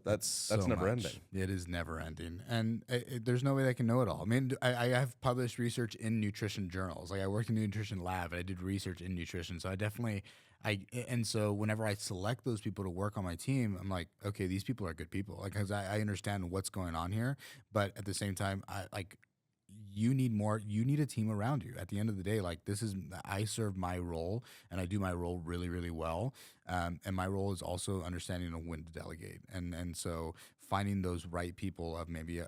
That's never ending. It is never ending, and there's no way they can know it all. I mean, I have published research in nutrition journals. Like I worked in the nutrition lab, and I did research in nutrition. So and so whenever I select those people to work on my team, I'm like, okay, these people are good people. Like, because I understand what's going on here, but at the same time, you need a team around you. At the end of the day, like I serve my role, and I do my role really, really well. And my role is also understanding when to delegate. And so finding those right people of maybe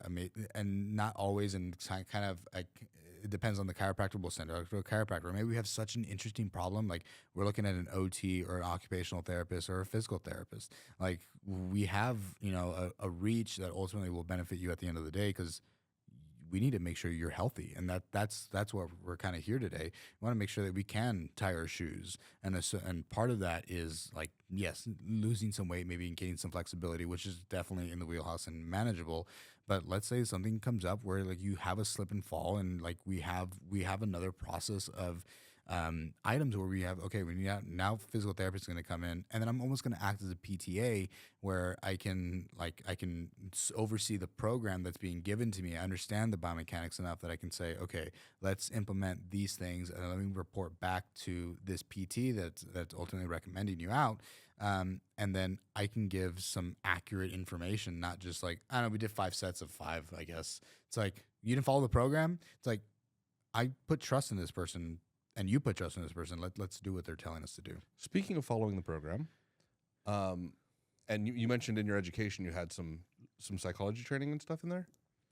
and not always, and kind of like, it depends on the chiropractor. We'll send it to a chiropractor. Maybe we have such an interesting problem. Like we're looking at an OT or an occupational therapist or a physical therapist. Like we have, a reach that ultimately will benefit you at the end of the day, because we need to make sure you're healthy. And that's what we're kind of here today. We want to make sure that we can tie our shoes. And part of that is like, yes, losing some weight, maybe gaining some flexibility, which is definitely in the wheelhouse and manageable. But let's say something comes up where like you have a slip and fall, and like we have another process of items where we have, okay, now physical therapist is going to come in, and then I'm almost going to act as a PTA where I can oversee the program that's being given to me. I understand the biomechanics enough that I can say, okay, let's implement these things, and let me report back to this PT that's ultimately recommending you out. And then I can give some accurate information, not just like, I don't know, we did 5 sets of 5, I guess. It's like, you didn't follow the program. It's like, I put trust in this person, and you put trust in this person. Let's do what they're telling us to do. Speaking of following the program, and you mentioned in your education you had some psychology training and stuff in there.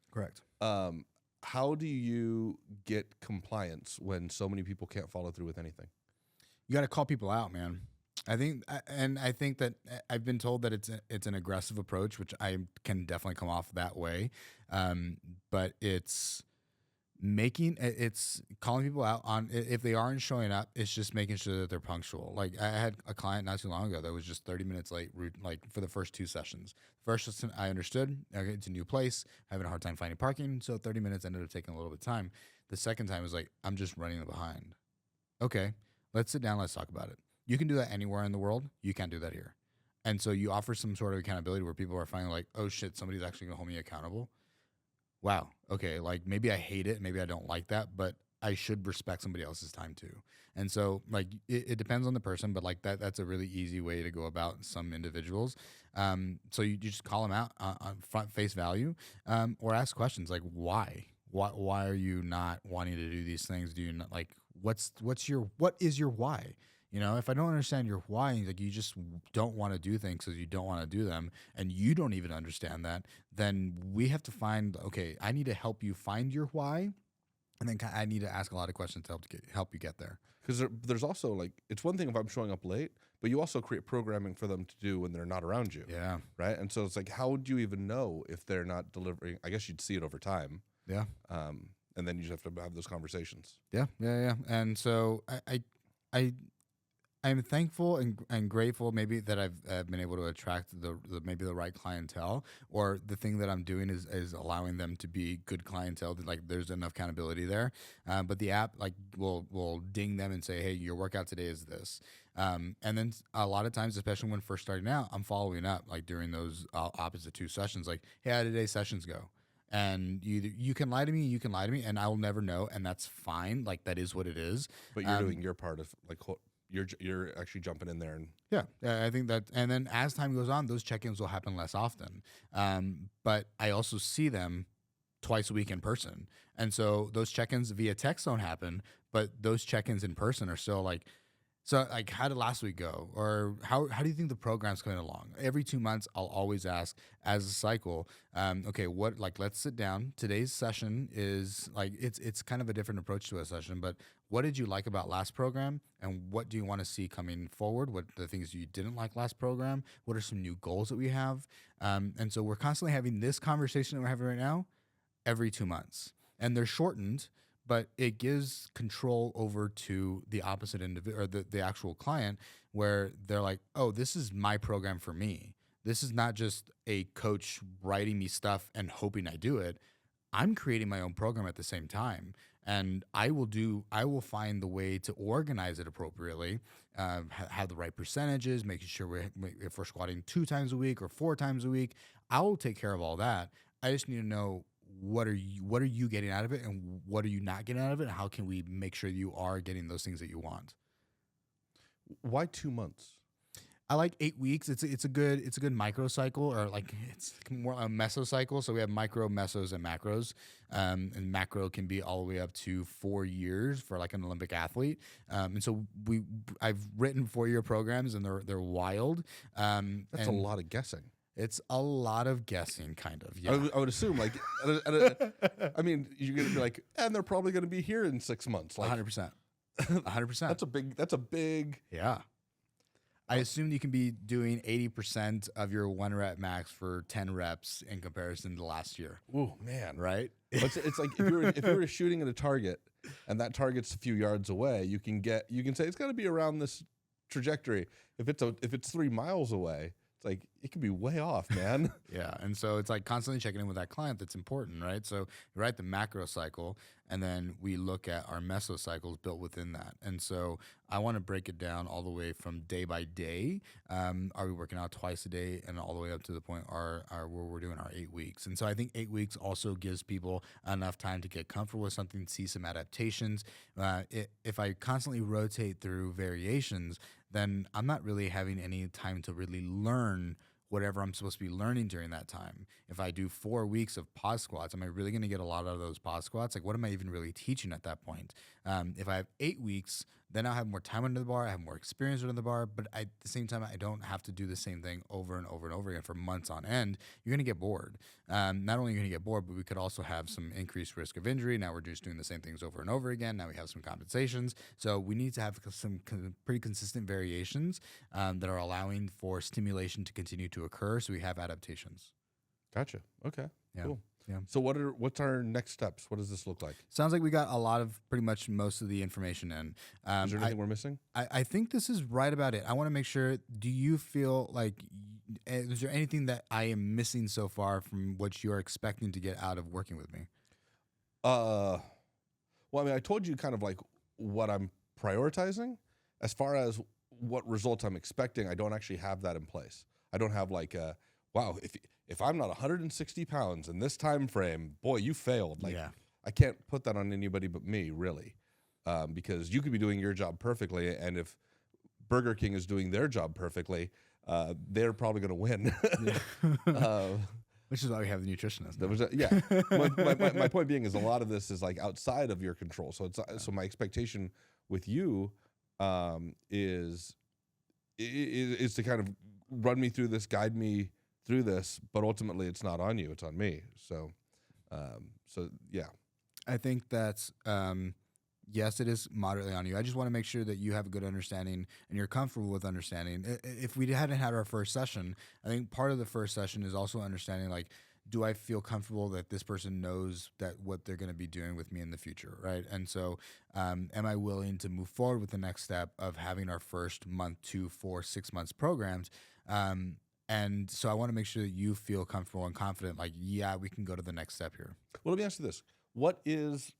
Correct. How do you get compliance when so many people can't follow through with anything? You got to call people out, man. I think that I've been told that it's an aggressive approach, which I can definitely come off that way. But it's calling people out on if they aren't showing up. It's just making sure that they're punctual. Like I had a client not too long ago that was just 30 minutes late, like for the first 2 sessions. First session I understood, okay, it's a new place, having a hard time finding parking, so 30 minutes ended up taking a little bit of time. The second time was like, I'm just running behind. Okay, let's sit down, let's talk about it. You can do that anywhere in the world. You can't do that here. And so you offer some sort of accountability where people are finally like, oh shit, somebody's actually gonna hold me accountable. Wow. Okay. Like maybe I hate it, maybe I don't like that, but I should respect somebody else's time too. And so like it depends on the person, but like that's a really easy way to go about some individuals. So you just call them out on front face value, or ask questions like why? Why are you not wanting to do these things? Do you not like what is your why? You know, if I don't understand your why, like you just don't want to do things because you don't want to do them, and you don't even understand that, then we have to find. Okay, I need to help you find your why, and then I need to ask a lot of questions to help you get there. Because there's also like, it's one thing if I'm showing up late, but you also create programming for them to do when they're not around you. Yeah, Right. And so it's like, how do you even know if they're not delivering? I guess you'd see it over time. yeah, And then you just have to have those conversations. yeah. And so I I'm thankful and grateful maybe that I've been able to attract maybe the right clientele, or the thing that I'm doing is allowing them to be good clientele. That like there's enough accountability there, but the app like will ding them and say, hey, your workout today is this, and then a lot of times, especially when first starting out, I'm following up like during those opposite 2 sessions, like, hey, how did today's sessions go? And you can lie to me, and I will never know, and that's fine. Like that is what it is. But you're doing your part of like, you're actually jumping in there and Yeah, I think that, and then as time goes on, those check-ins will happen less often. But I also see them twice a week in person, and so those check-ins via text don't happen, but those check-ins in person are still like. So, like, how did last week go? Or how do you think the program's coming along? Every 2 months, I'll always ask as a cycle, okay, what, like, let's sit down. Today's session is, like, it's kind of a different approach to a session, but what did you like about last program? And what do you want to see coming forward? What the things you didn't like last program? What are some new goals that we have? And so we're constantly having this conversation that we're having right now every 2 months. And they're shortened, but it gives control over to the opposite individual or the actual client, where they're like, oh, this is my program for me. This is not just a coach writing me stuff and hoping I do it. I'm creating my own program at the same time. And I will find the way to organize it appropriately, have the right percentages, making sure if we're squatting 2 times a week or 4 times a week, I will take care of all that. I just need to know what are you getting out of it, and what are you not getting out of it, and how can we make sure you are getting those things that you want. Why 2 months? I like 8 weeks. It's a good microcycle, or like it's more a mesocycle. So we have micro, mesos, and macros. And macro can be all the way up to 4 years for like an Olympic athlete. And so I've written 4-year programs, and they're wild. That's a lot of guessing. It's a lot of guessing, kind of. Yeah, I would assume, like, I mean, you're gonna be like, and they're probably gonna be here in 6 months. Like, 100%, 100%. That's a big. Yeah. I assume you can be doing 80% of your 1 rep max for 10 reps in comparison to last year. Oh man, right? It's like if you were shooting at a target, and that target's a few yards away, you can say it's got to be around this trajectory. If it's 3 miles away, it's like it could be way off, man. Yeah, and so it's like constantly checking in with that client. That's important, right? So you write the macro cycle, and then we look at our mesocycles built within that. And so I want to break it down all the way from day by day. Are we working out twice a day, and all the way up to the point where we're doing our 8 weeks. And so I think 8 weeks also gives people enough time to get comfortable with something, see some adaptations. If I constantly rotate through variations, then I'm not really having any time to really learn whatever I'm supposed to be learning during that time. If I do 4 weeks of pause squats, am I really going to get a lot out of those pause squats? Like, what am I even really teaching at that point? If I have 8 weeks then I'll have more time under the bar. I have more experience under the bar, but at the same time, I don't have to do the same thing over and over and over again for months on end. You're going to get bored. Not only are you going to get bored, but we could also have some increased risk of injury. Now we're just doing the same things over and over again. Now we have some compensations. So we need to have some pretty consistent variations that are allowing for stimulation to continue to occur. So we have adaptations. Gotcha. Okay. Yeah. Cool. Yeah. So what's our next steps? What does this look like? Sounds like we got a lot of pretty much most of the information in. Is there anything we're missing? I think this is right about it. I want to make sure, do you feel like, is there anything that I am missing so far from what you're expecting to get out of working with me? Well, I mean, I told you kind of like what I'm prioritizing. As far as what results I'm expecting, I don't actually have that in place. I don't have like, wow, if I'm not 160 pounds in this time frame, boy, you failed. Like, Yeah. I can't put that on anybody but me, really, because you could be doing your job perfectly, and if Burger King is doing their job perfectly, they're probably going to win. Yeah. Which is why we have the nutritionist. That was my point being is a lot of this is like outside of your control. So so my expectation with you is to kind of run me through this, guide me through this, but ultimately it's not on you, it's on me. So yeah. I think that's, yes, it is moderately on you. I just want to make sure that you have a good understanding and you're comfortable with understanding. If we hadn't had our first session, I think part of the first session is also understanding, like, do I feel comfortable that this person knows that what they're going to be doing with me in the future, right? And so am I willing to move forward with the next step of having our first month, 2, 4, 6 months programmed? And so I want to make sure that you feel comfortable and confident, like, yeah, we can go to the next step here. Well, let me ask you this. What is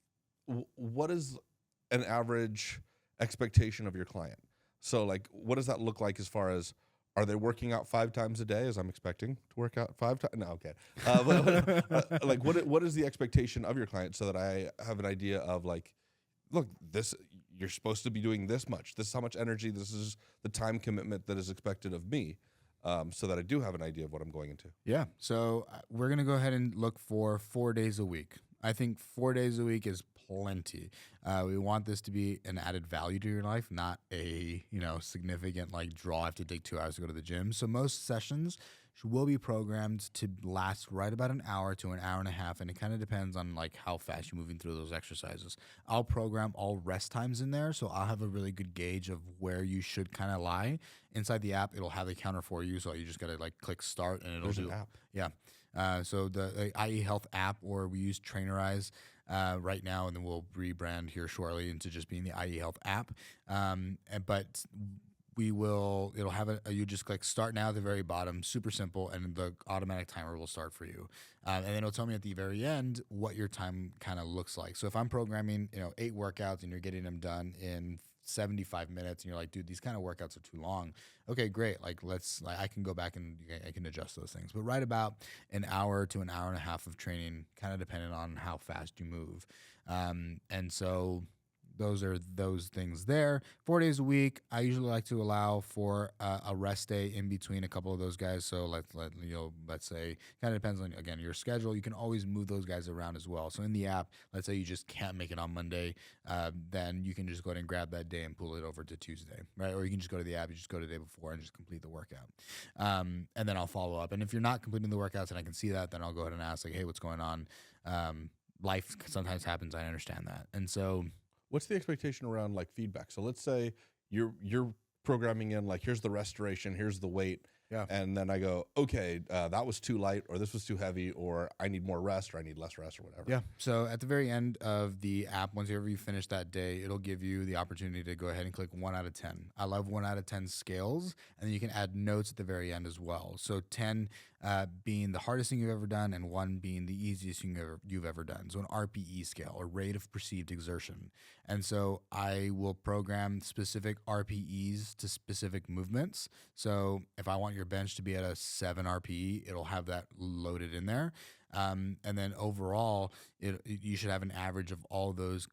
an average expectation of your client? So like, what does that look like as far as, are they working out 5 times a day, as I'm expecting to work out 5 times? No, okay. Like what is the expectation of your client so that I have an idea of like, look, this, you're supposed to be doing this much. This is how much energy, this is the time commitment that is expected of me. So that I do have an idea of what I'm going into. Yeah. So we're going to go ahead and look for 4 days a week. I think 4 days a week is plenty. We want this to be an added value to your life, not a, significant like draw. I have to take 2 hours to go to the gym. So most sessions will be programmed to last right about an hour to an hour and a half. And it kind of depends on like how fast you're moving through those exercises. I'll program all rest times in there. So I'll have a really good gauge of where you should kind of lie. Inside the app, it'll have the counter for you. So you just got to like click start and it'll do an app. Yeah. So the IE Health app, or we use Trainerize right now, and then we'll rebrand here shortly into just being the IE Health app. But it'll have you just click start now at the very bottom, super simple, and the automatic timer will start for you. And then it'll tell me at the very end what your time kind of looks like. So if I'm programming, 8 workouts and you're getting them done in 75 minutes and you're like, dude, these kind of workouts are too long. Okay, great. Like I can go back and I can adjust those things. But right about an hour to an hour and a half of training, kind of depending on how fast you move. And so those are those things there. 4 days a week. I usually like to allow for a rest day in between a couple of those guys. So let's say, kind of depends on, again, your schedule. You can always move those guys around as well. So in the app, let's say you just can't make it on Monday, then you can just go ahead and grab that day and pull it over to Tuesday, right? Or you can just go to the app, you just go to the day before and just complete the workout. And then I'll follow up. And if you're not completing the workouts and I can see that, then I'll go ahead and ask, like, hey, what's going on? Life sometimes happens. I understand that. And so what's the expectation around like feedback? So let's say you're programming in like, here's the restoration, here's the weight. Yeah. And then I go, okay, that was too light, or this was too heavy, or I need more rest, or I need less rest, or whatever. Yeah. So at the very end of the app, whenever you finish that day, it'll give you the opportunity to go ahead and click 1 out of 10. I love 1 out of 10 scales, and then you can add notes at the very end as well. So 10 being the hardest thing you've ever done, and 1 being the easiest thing you've ever done. So an RPE scale, or rate of perceived exertion. And so I will program specific RPEs to specific movements. So if I want your bench to be at a 7 RPE, it'll have that loaded in there. And then overall, you should have an average of all those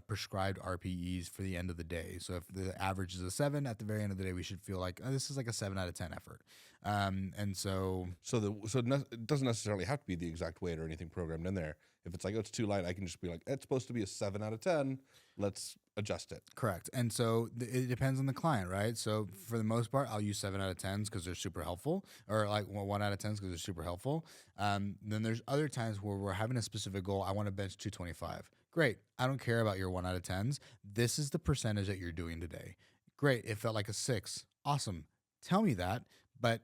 prescribed RPEs for the end of the day. So if the average is a 7, at the very end of the day, we should feel like, oh, this is like a 7 out of 10 effort. And so it doesn't necessarily have to be the exact weight or anything programmed in there. If it's like, oh, it's too light, I can just be like, it's supposed to be a 7 out of 10. Let's adjust it. correct. And so it depends on the client, right? So for the most part, I'll use 7 out of 10s because they're super helpful, or like 1 out of 10s because they're super helpful. Then there's other times where we're having a specific goal. I want to bench 225. Great. I don't care about your 1 out of 10s. This is the percentage that you're doing today. Great. It felt like a 6. Awesome. Tell me that, but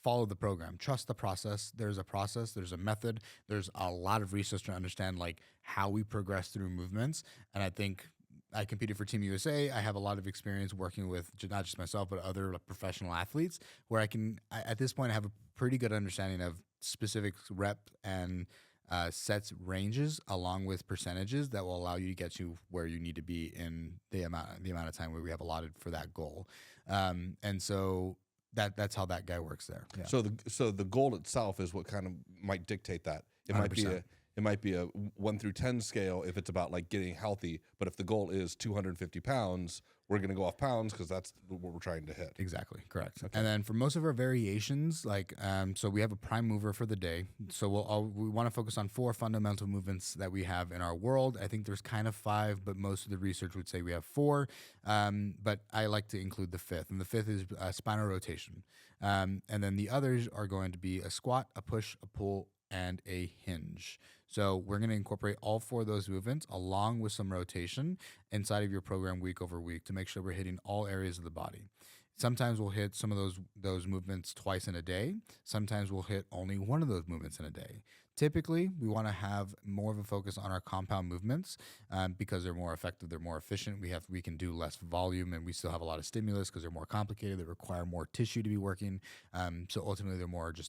follow the program. Trust the process. There's a process. There's a method. There's a lot of research to understand like how we progress through movements. And I think I competed for Team USA. I have a lot of experience working with not just myself, but other professional athletes where at this point, I have a pretty good understanding of specific rep and sets ranges along with percentages that will allow you to get to where you need to be in the amount of time where we have allotted for that goal. And so that's how that guy works there. Yeah. So the goal itself is what kind of might dictate that. It 100%. might be a 1 through 10 scale if it's about like getting healthy. But if the goal is 250 pounds, we're going to go off pounds because that's what we're trying to hit. Exactly. Correct. Okay. And then for most of our variations, like, so we have a prime mover for the day. So we want to focus on 4 fundamental movements that we have in our world. I think there's kind of 5, but most of the research would say we have 4. But I like to include the 5th, and the 5th is spinal rotation. And then the others are going to be a squat, a push, a pull, and a hinge. So we're going to incorporate all 4 of those movements along with some rotation inside of your program week over week to make sure we're hitting all areas of the body. Sometimes we'll hit some of those movements twice in a day. Sometimes we'll hit only one of those movements in a day. Typically, we want to have more of a focus on our compound movements because they're more effective, they're more efficient. We can do less volume, and we still have a lot of stimulus because they're more complicated. They require more tissue to be working. So ultimately,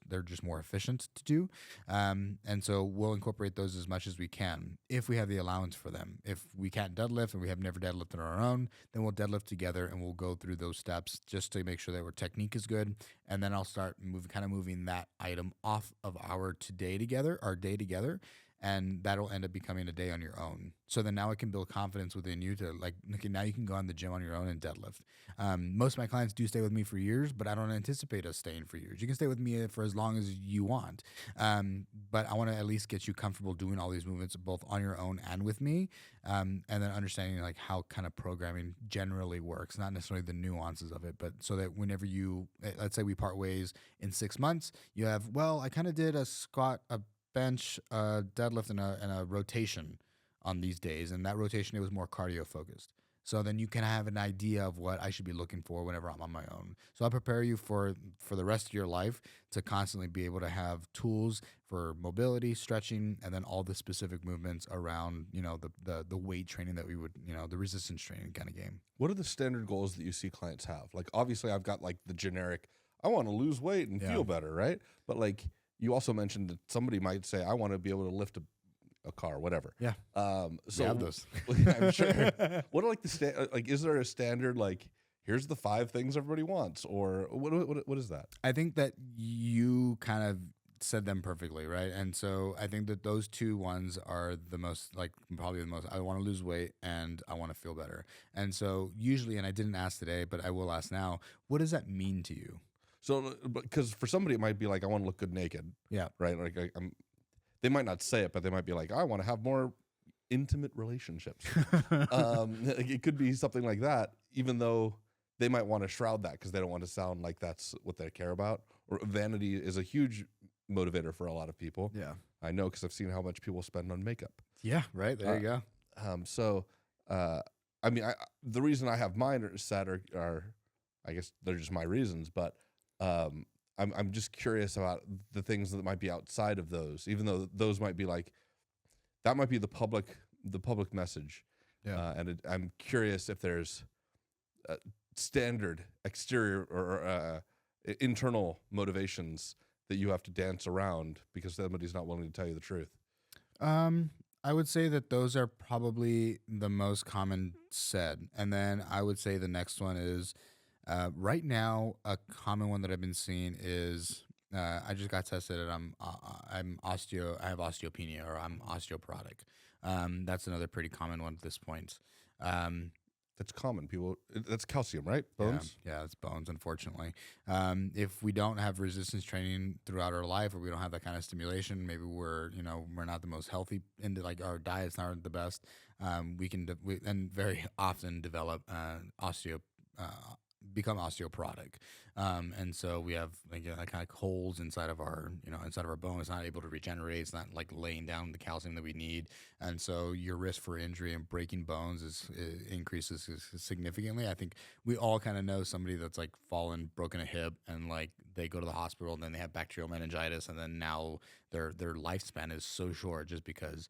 they're just more efficient to do. And so we'll incorporate those as much as we can if we have the allowance for them. If we can't deadlift and we have never deadlifted on our own, then we'll deadlift together and we'll go through those steps just to make sure that our technique is good. And then I'll start moving that item off of our day together, and that'll end up becoming a day on your own. So then now it can build confidence within you to like, okay, now you can go in the gym on your own and deadlift. Most of my clients do stay with me for years, but I don't anticipate us staying for years. You can stay with me for as long as you want. But I want to at least get you comfortable doing all these movements both on your own and with me. And then understanding like how kind of programming generally works, not necessarily the nuances of it, but so that whenever let's say we part ways in 6 months, you have, well, I kind of did a squat, a bench, deadlift, and a rotation on these days, and that rotation, it was more cardio focused. So then you can have an idea of what I should be looking for whenever I'm on my own. So I'll prepare you for the rest of your life to constantly be able to have tools for mobility, stretching, and then all the specific movements around, the weight training that we would, the resistance training kind of game. What are the standard goals that you see clients have? Like, obviously, I've got like the generic, I want to lose weight and feel better, right? But like, you also mentioned that somebody might say, I want to be able to lift a car, whatever. Yeah. So we have those. I'm sure. What are like is there a standard, like, here's the 5 things everybody wants, or what is that? I think that you kind of said them perfectly, right? And so I think that those 2 ones are the most, like, probably the most. I want to lose weight and I want to feel better. And so usually, and I didn't ask today, but I will ask now, what does that mean to you? So, because for somebody it might be like, I want to look good naked. Yeah. Right. Like they might not say it, but they might be like, I want to have more intimate relationships. It could be something like that, even though they might want to shroud that because they don't want to sound like that's what they care about. Or vanity is a huge motivator for a lot of people. Yeah. I know because I've seen how much people spend on makeup. Yeah. Right. There you go. I mean, the reason I have mine set are, I guess they're just my reasons, but I'm just curious about the things that might be outside of those, even though those might be like, that might be the public message. Yeah. I'm curious if there's standard exterior or internal motivations that you have to dance around because somebody's not willing to tell you the truth. I would say that those are probably the most common said. And then I would say the next one is, right now, a common one that I've been seeing is I just got tested, and I'm I have osteopenia, or I'm osteoporotic. That's another pretty common one at this point. Um, That's common. That's calcium, right? yeah, Bones. yeah, it's bones, unfortunately. If we don't have resistance training throughout our life, or we don't have that kind of stimulation, maybe we're not the most healthy, into like our diet's not the best. And very often develop uh, become osteoporotic. And so we have like kind of holes inside of our bone. It's not able to regenerate. It's not like laying down the calcium that we need. And so your risk for injury and breaking bones increases significantly. I think we all kind of know somebody that's like fallen, broken a hip, and like they go to the hospital, and then they have bacterial meningitis, and then now their lifespan is so short just because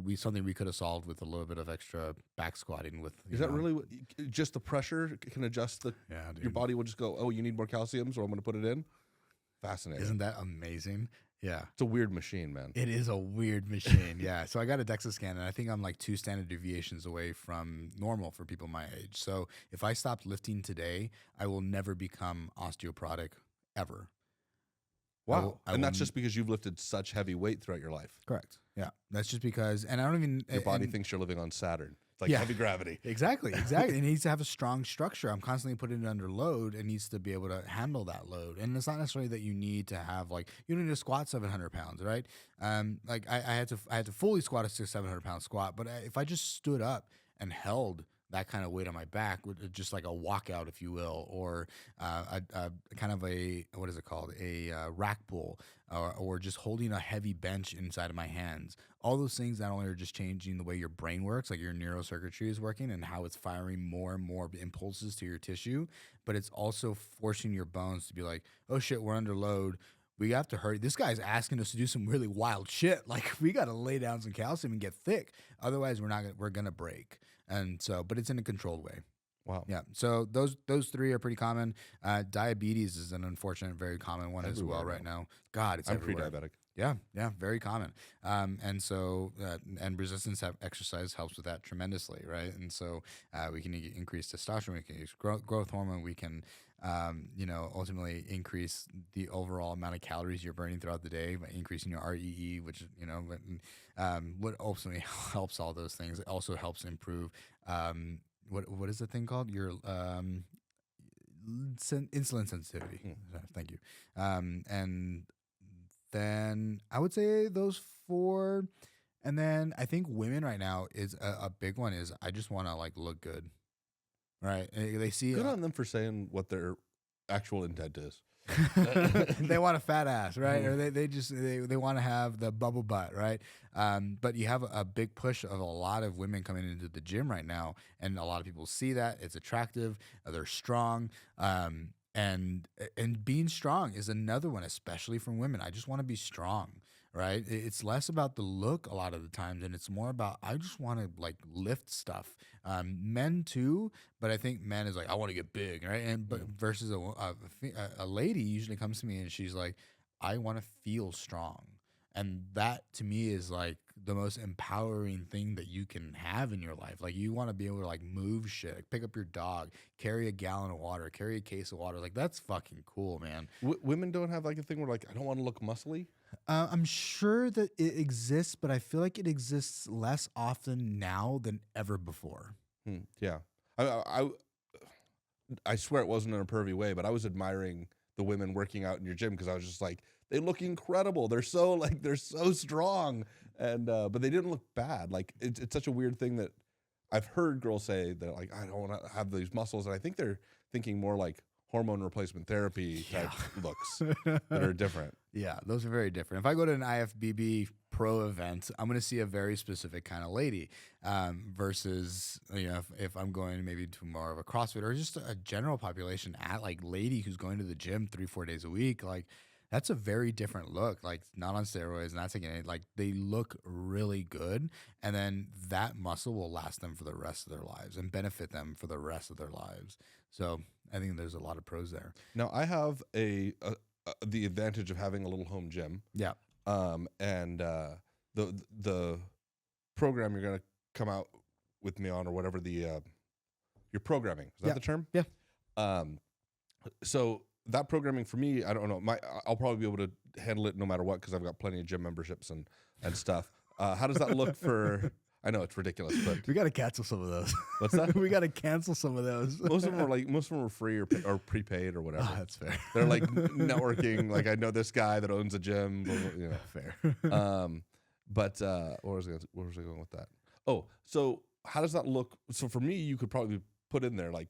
we something we could have solved with a little bit of extra back squatting. With Is that really just the pressure can adjust Yeah, your dude. body will just go, oh, you need more calcium, so I'm going to put it in. Fascinating. Isn't that amazing? Yeah. It's a weird machine, man. It is a weird machine. Yeah. So I got a DEXA scan, and I think I'm like 2 standard deviations away from normal for people my age. So if I stopped lifting today, I will never become osteoporotic ever. Wow. I And that's will- just because you've lifted such heavy weight throughout your life. Correct. Yeah. That's just because, and I don't even, Your body and- thinks you're living on Saturn. It's like Yeah. heavy gravity. Exactly. It needs to have a strong structure. I'm constantly putting it under load. It needs to be able to handle that load. And it's not necessarily that you need to have you don't need to squat 700 pounds, right? Like I had to fully squat a 700 pound squat, but if I just stood up and held that kind of weight on my back, with just like a walkout, if you will, or a kind of what is it called? A rack pull, or just holding a heavy bench inside of my hands. All those things not only are just changing the way your brain works, like your neurocircuitry is working and how it's firing more and more impulses to your tissue, but it's also forcing your bones to be like, oh shit, we're under load. We have to hurry. This guy's asking us to do some really wild shit. Like we got to lay down some calcium and get thick. Otherwise, we're gonna break. And so, but it's in a controlled way. Wow. Yeah. So those 3 are pretty common. Diabetes is an unfortunate, very common one as well Everywhere right now. now. God, it's I'm everywhere. pre-diabetic. Yeah, very common. And so, and resistance exercise helps with that tremendously, right? And so, we can increase testosterone, we can use growth hormone, we can, ultimately increase the overall amount of calories you're burning throughout the day by increasing your REE, which, what ultimately helps all those things. It also helps improve, what is the thing called? Your, insulin sensitivity. Thank you. And then I would say those 4. And then I think women right now is a big one is I just want to like look good. Right. They see Good on them for saying what their actual intent is. they want a fat ass, right? Or they want to have the bubble butt, right? But you have a big push of a lot of women coming into the gym right now, and a lot of people see that it's attractive. They're strong, and being strong is another one, especially from women. I just want to be strong, right? It's less about the look a lot of the times, and it's more about I just want to like lift stuff. Men too, but I think men is like I want to get big, right? And but versus a lady usually comes to me and she's like, I want to feel strong, and that to me is like the most empowering thing that you can have in your life. Like you want to be able to like move shit, like, pick up your dog, carry a gallon of water, carry a case of water. Like that's fucking cool, man. Women don't have like a thing where like I don't want to look muscly. I'm sure that it exists, but I feel like it exists less often now than ever before. Yeah, I swear it wasn't in a pervy way, but I was admiring the women working out in your gym because I was just like, they look incredible. They're so strong, and but they didn't look bad. Like it's such a weird thing that I've heard girls say that like I don't want to have these muscles, and I think they're thinking more like hormone replacement therapy type looks that are different. Yeah, those are very different. If I go to an IFBB pro event, I'm going to see a very specific kind of lady versus, if I'm going maybe to more of a CrossFit or just a general population lady who's going to the gym 3-4 days a week, like that's a very different look. Like not on steroids, not taking it. Like they look really good, and then that muscle will last them for the rest of their lives and benefit them for the rest of their lives. So I think there's a lot of pros there. Now I have the advantage of having a little home gym. Yeah. And the program you're gonna come out with me on, or whatever your programming, is that the term? Yeah. So that programming for me, I don't know. I'll probably be able to handle it no matter what because I've got plenty of gym memberships and stuff. How does that look for? I know it's ridiculous, but We got to cancel some of those. what's that? We got to cancel some of those. Most of them are free or prepaid or whatever. Oh, that's fair. They're like networking. Like I know this guy that owns a gym. Blah, blah, you know. Fair. But where was I going with that? Oh, so how does that look? So for me, you could probably put in there like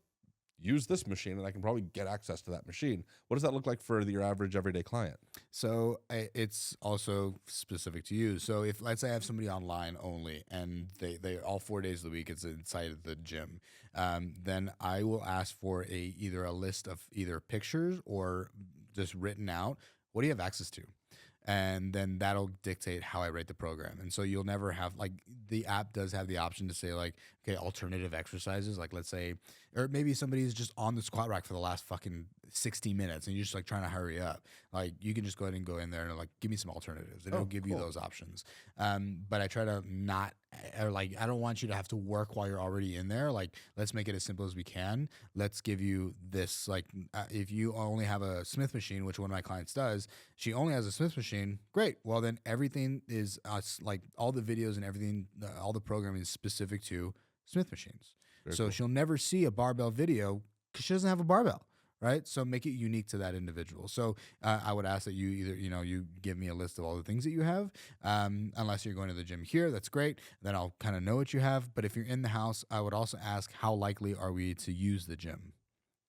use this machine, and I can probably get access to that machine. What does that look like for your average everyday client? So it's also specific to you. So if let's say I have somebody online only, and they all 4 days of the week it's inside of the gym, then I will ask for either a list of either pictures or just written out. What do you have access to? And then that'll dictate how I rate the program. And so you'll never have, like, the app does have the option to say, like, okay, alternative exercises. Like, let's say, or maybe somebody's just on the squat rack for the last fucking 60 minutes and you're just like trying to hurry up. Like, you can just go ahead and go in there and like, give me some alternatives. And it'll give you those options. But I try to not, or like, I don't want you to have to work while you're already in there. Like, let's make it as simple as we can. Let's give you this, like, if you only have a Smith machine, which one of my clients does, she only has a Smith machine. Great. Well, then everything is like all the videos and everything, all the programming is specific to Smith machines. Very cool. She'll never see a barbell video because she doesn't have a barbell, right? So make it unique to that individual. So I would ask that you either, you give me a list of all the things that you have. Unless you're going to the gym here, that's great. Then I'll kind of know what you have. But if you're in the house, I would also ask, how likely are we to use the gym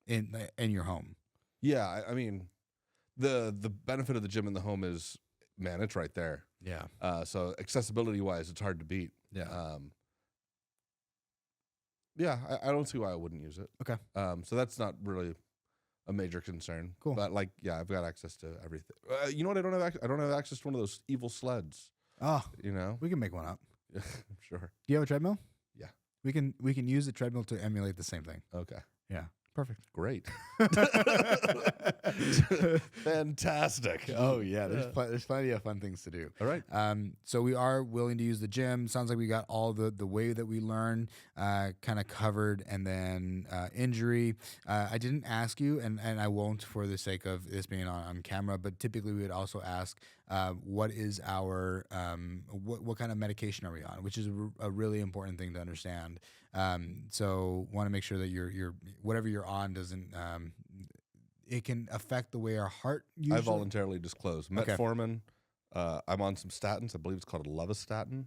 in your home? Yeah, I mean, the benefit of the gym in the home is, man, it's right there. Yeah. So accessibility wise, it's hard to beat. Yeah. Yeah, I don't see why I wouldn't use it. Okay. So that's not really a major concern. Cool. But like, yeah, I've got access to everything. You know what? I don't have access to one of those evil sleds. Oh, You know? we can make one up. Sure. Do you have a treadmill? Yeah. We can use the treadmill to emulate the same thing. Okay. Yeah. Perfect. Great. Fantastic. Oh yeah, there's plenty of fun things to do. All right. So we are willing to use the gym. Sounds like we got all the way that we learn kind of covered, and then injury. I didn't ask you, and I won't for the sake of this being on camera. But typically we would also ask, what is our what kind of medication are we on, which is a really important thing to understand. So want to make sure that your whatever you're on doesn't it can affect the way our heart usually. I voluntarily disclose metformin. I'm on some statins. I believe it's called lovastatin.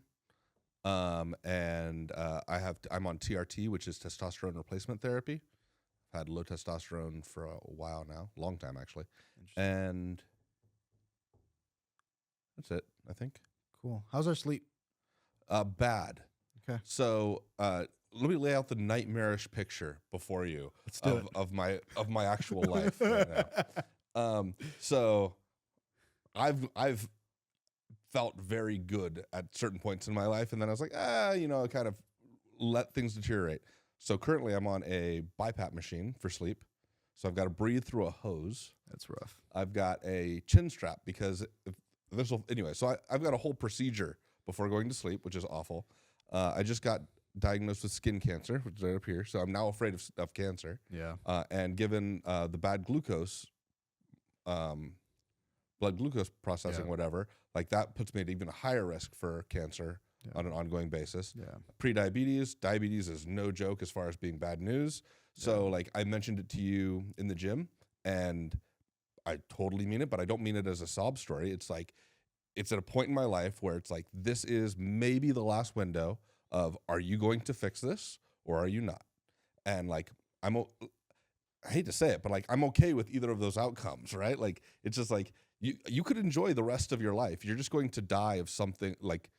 And I'm on TRT, which is testosterone replacement therapy. I've had low testosterone for a while now, long time actually. And that's it, I think. Cool. How's our sleep? Bad. Okay. So let me lay out the nightmarish picture before you of my actual life right now. So I've felt very good at certain points in my life, and then I was like, kind of let things deteriorate. So currently I'm on a BiPAP machine for sleep. So I've got to breathe through a hose. That's rough. I've got a chin strap because so I've got a whole procedure before going to sleep, which is awful. I just got diagnosed with skin cancer, which is right up here. So I'm now afraid of cancer. Yeah. And given the bad glucose, blood glucose processing, whatever, like that puts me at even a higher risk for cancer on an ongoing basis. Yeah. Pre-diabetes, diabetes is no joke as far as being bad news. So like I mentioned it to you in the gym, and I totally mean it, but I don't mean it as a sob story. It's like, it's at a point in my life where it's like, this is maybe the last window of, are you going to fix this or are you not? And like, I hate to say it, but like, I'm okay with either of those outcomes, right? Like, it's just like, you could enjoy the rest of your life. You're just going to die of something, like,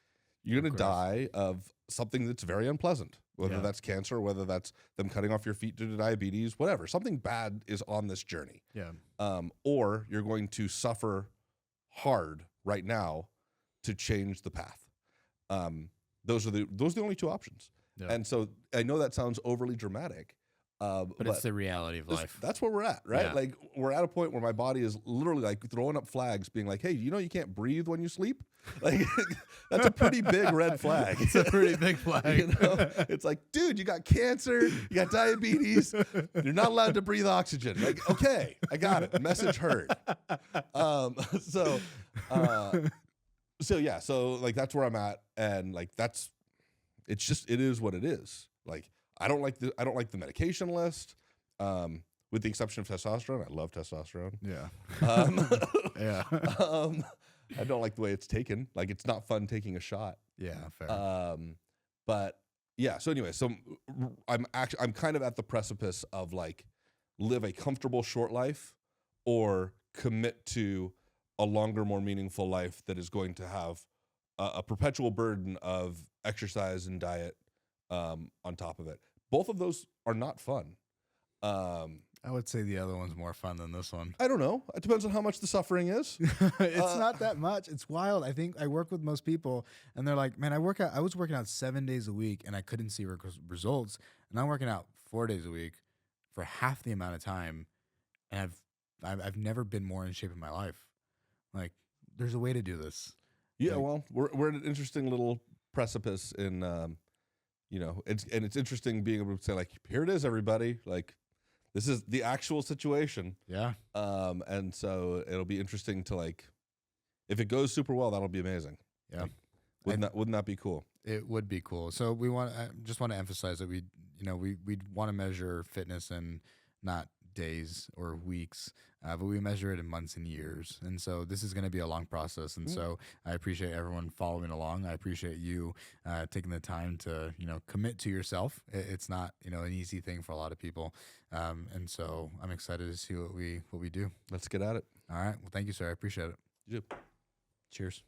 you're going to die of something that's very unpleasant, whether that's cancer, or whether that's them cutting off your feet due to diabetes, whatever. Something bad is on this journey. Yeah. Or you're going to suffer hard right now to change the path. Those are the only two options. Yeah. And so I know that sounds overly dramatic, But it's the reality of life. That's where we're at, right? Yeah. Like we're at a point where my body is literally like throwing up flags, being like, "Hey, you know you can't breathe when you sleep." Like that's a pretty big red flag. It's a pretty big flag. You know? It's like, dude, you got cancer, you got diabetes, you're not allowed to breathe oxygen. Like, okay, I got it. Message heard. So yeah, so like that's where I'm at, and like it is what it is. Like I don't like the medication list, with the exception of testosterone. I love testosterone. Yeah. Yeah. I don't like the way it's taken. Like it's not fun taking a shot. Yeah, fair. But yeah. So anyway, I'm kind of at the precipice of like live a comfortable short life or commit to a longer, more meaningful life that is going to have a perpetual burden of exercise and diet on top of it. Both of those are not fun. I would say the other one's more fun than this one. I don't know. It depends on how much the suffering is. It's not that much. It's wild. I think I work with most people, and they're like, "Man, I was working out 7 days a week, and I couldn't see results. And I'm working out 4 days a week for half the amount of time, and I've never been more in shape in my life. Like, there's a way to do this." Yeah, Like, well, we're at an interesting little precipice in, it's interesting being able to say like, here it is, everybody. Like, this is the actual situation. Yeah. And so it'll be interesting to like, if it goes super well, that'll be amazing. Yeah. Like, wouldn't that be cool? It would be cool. So I just want to emphasize that we want to measure fitness in not days or weeks, but we measure it in months and years. And so this is going to be a long process. And so I appreciate everyone following along. I appreciate you taking the time to, commit to yourself. It's not, an easy thing for a lot of people. And so I'm excited to see what we do. Let's get at it. All right. Well, thank you, sir. I appreciate it. You do. Cheers.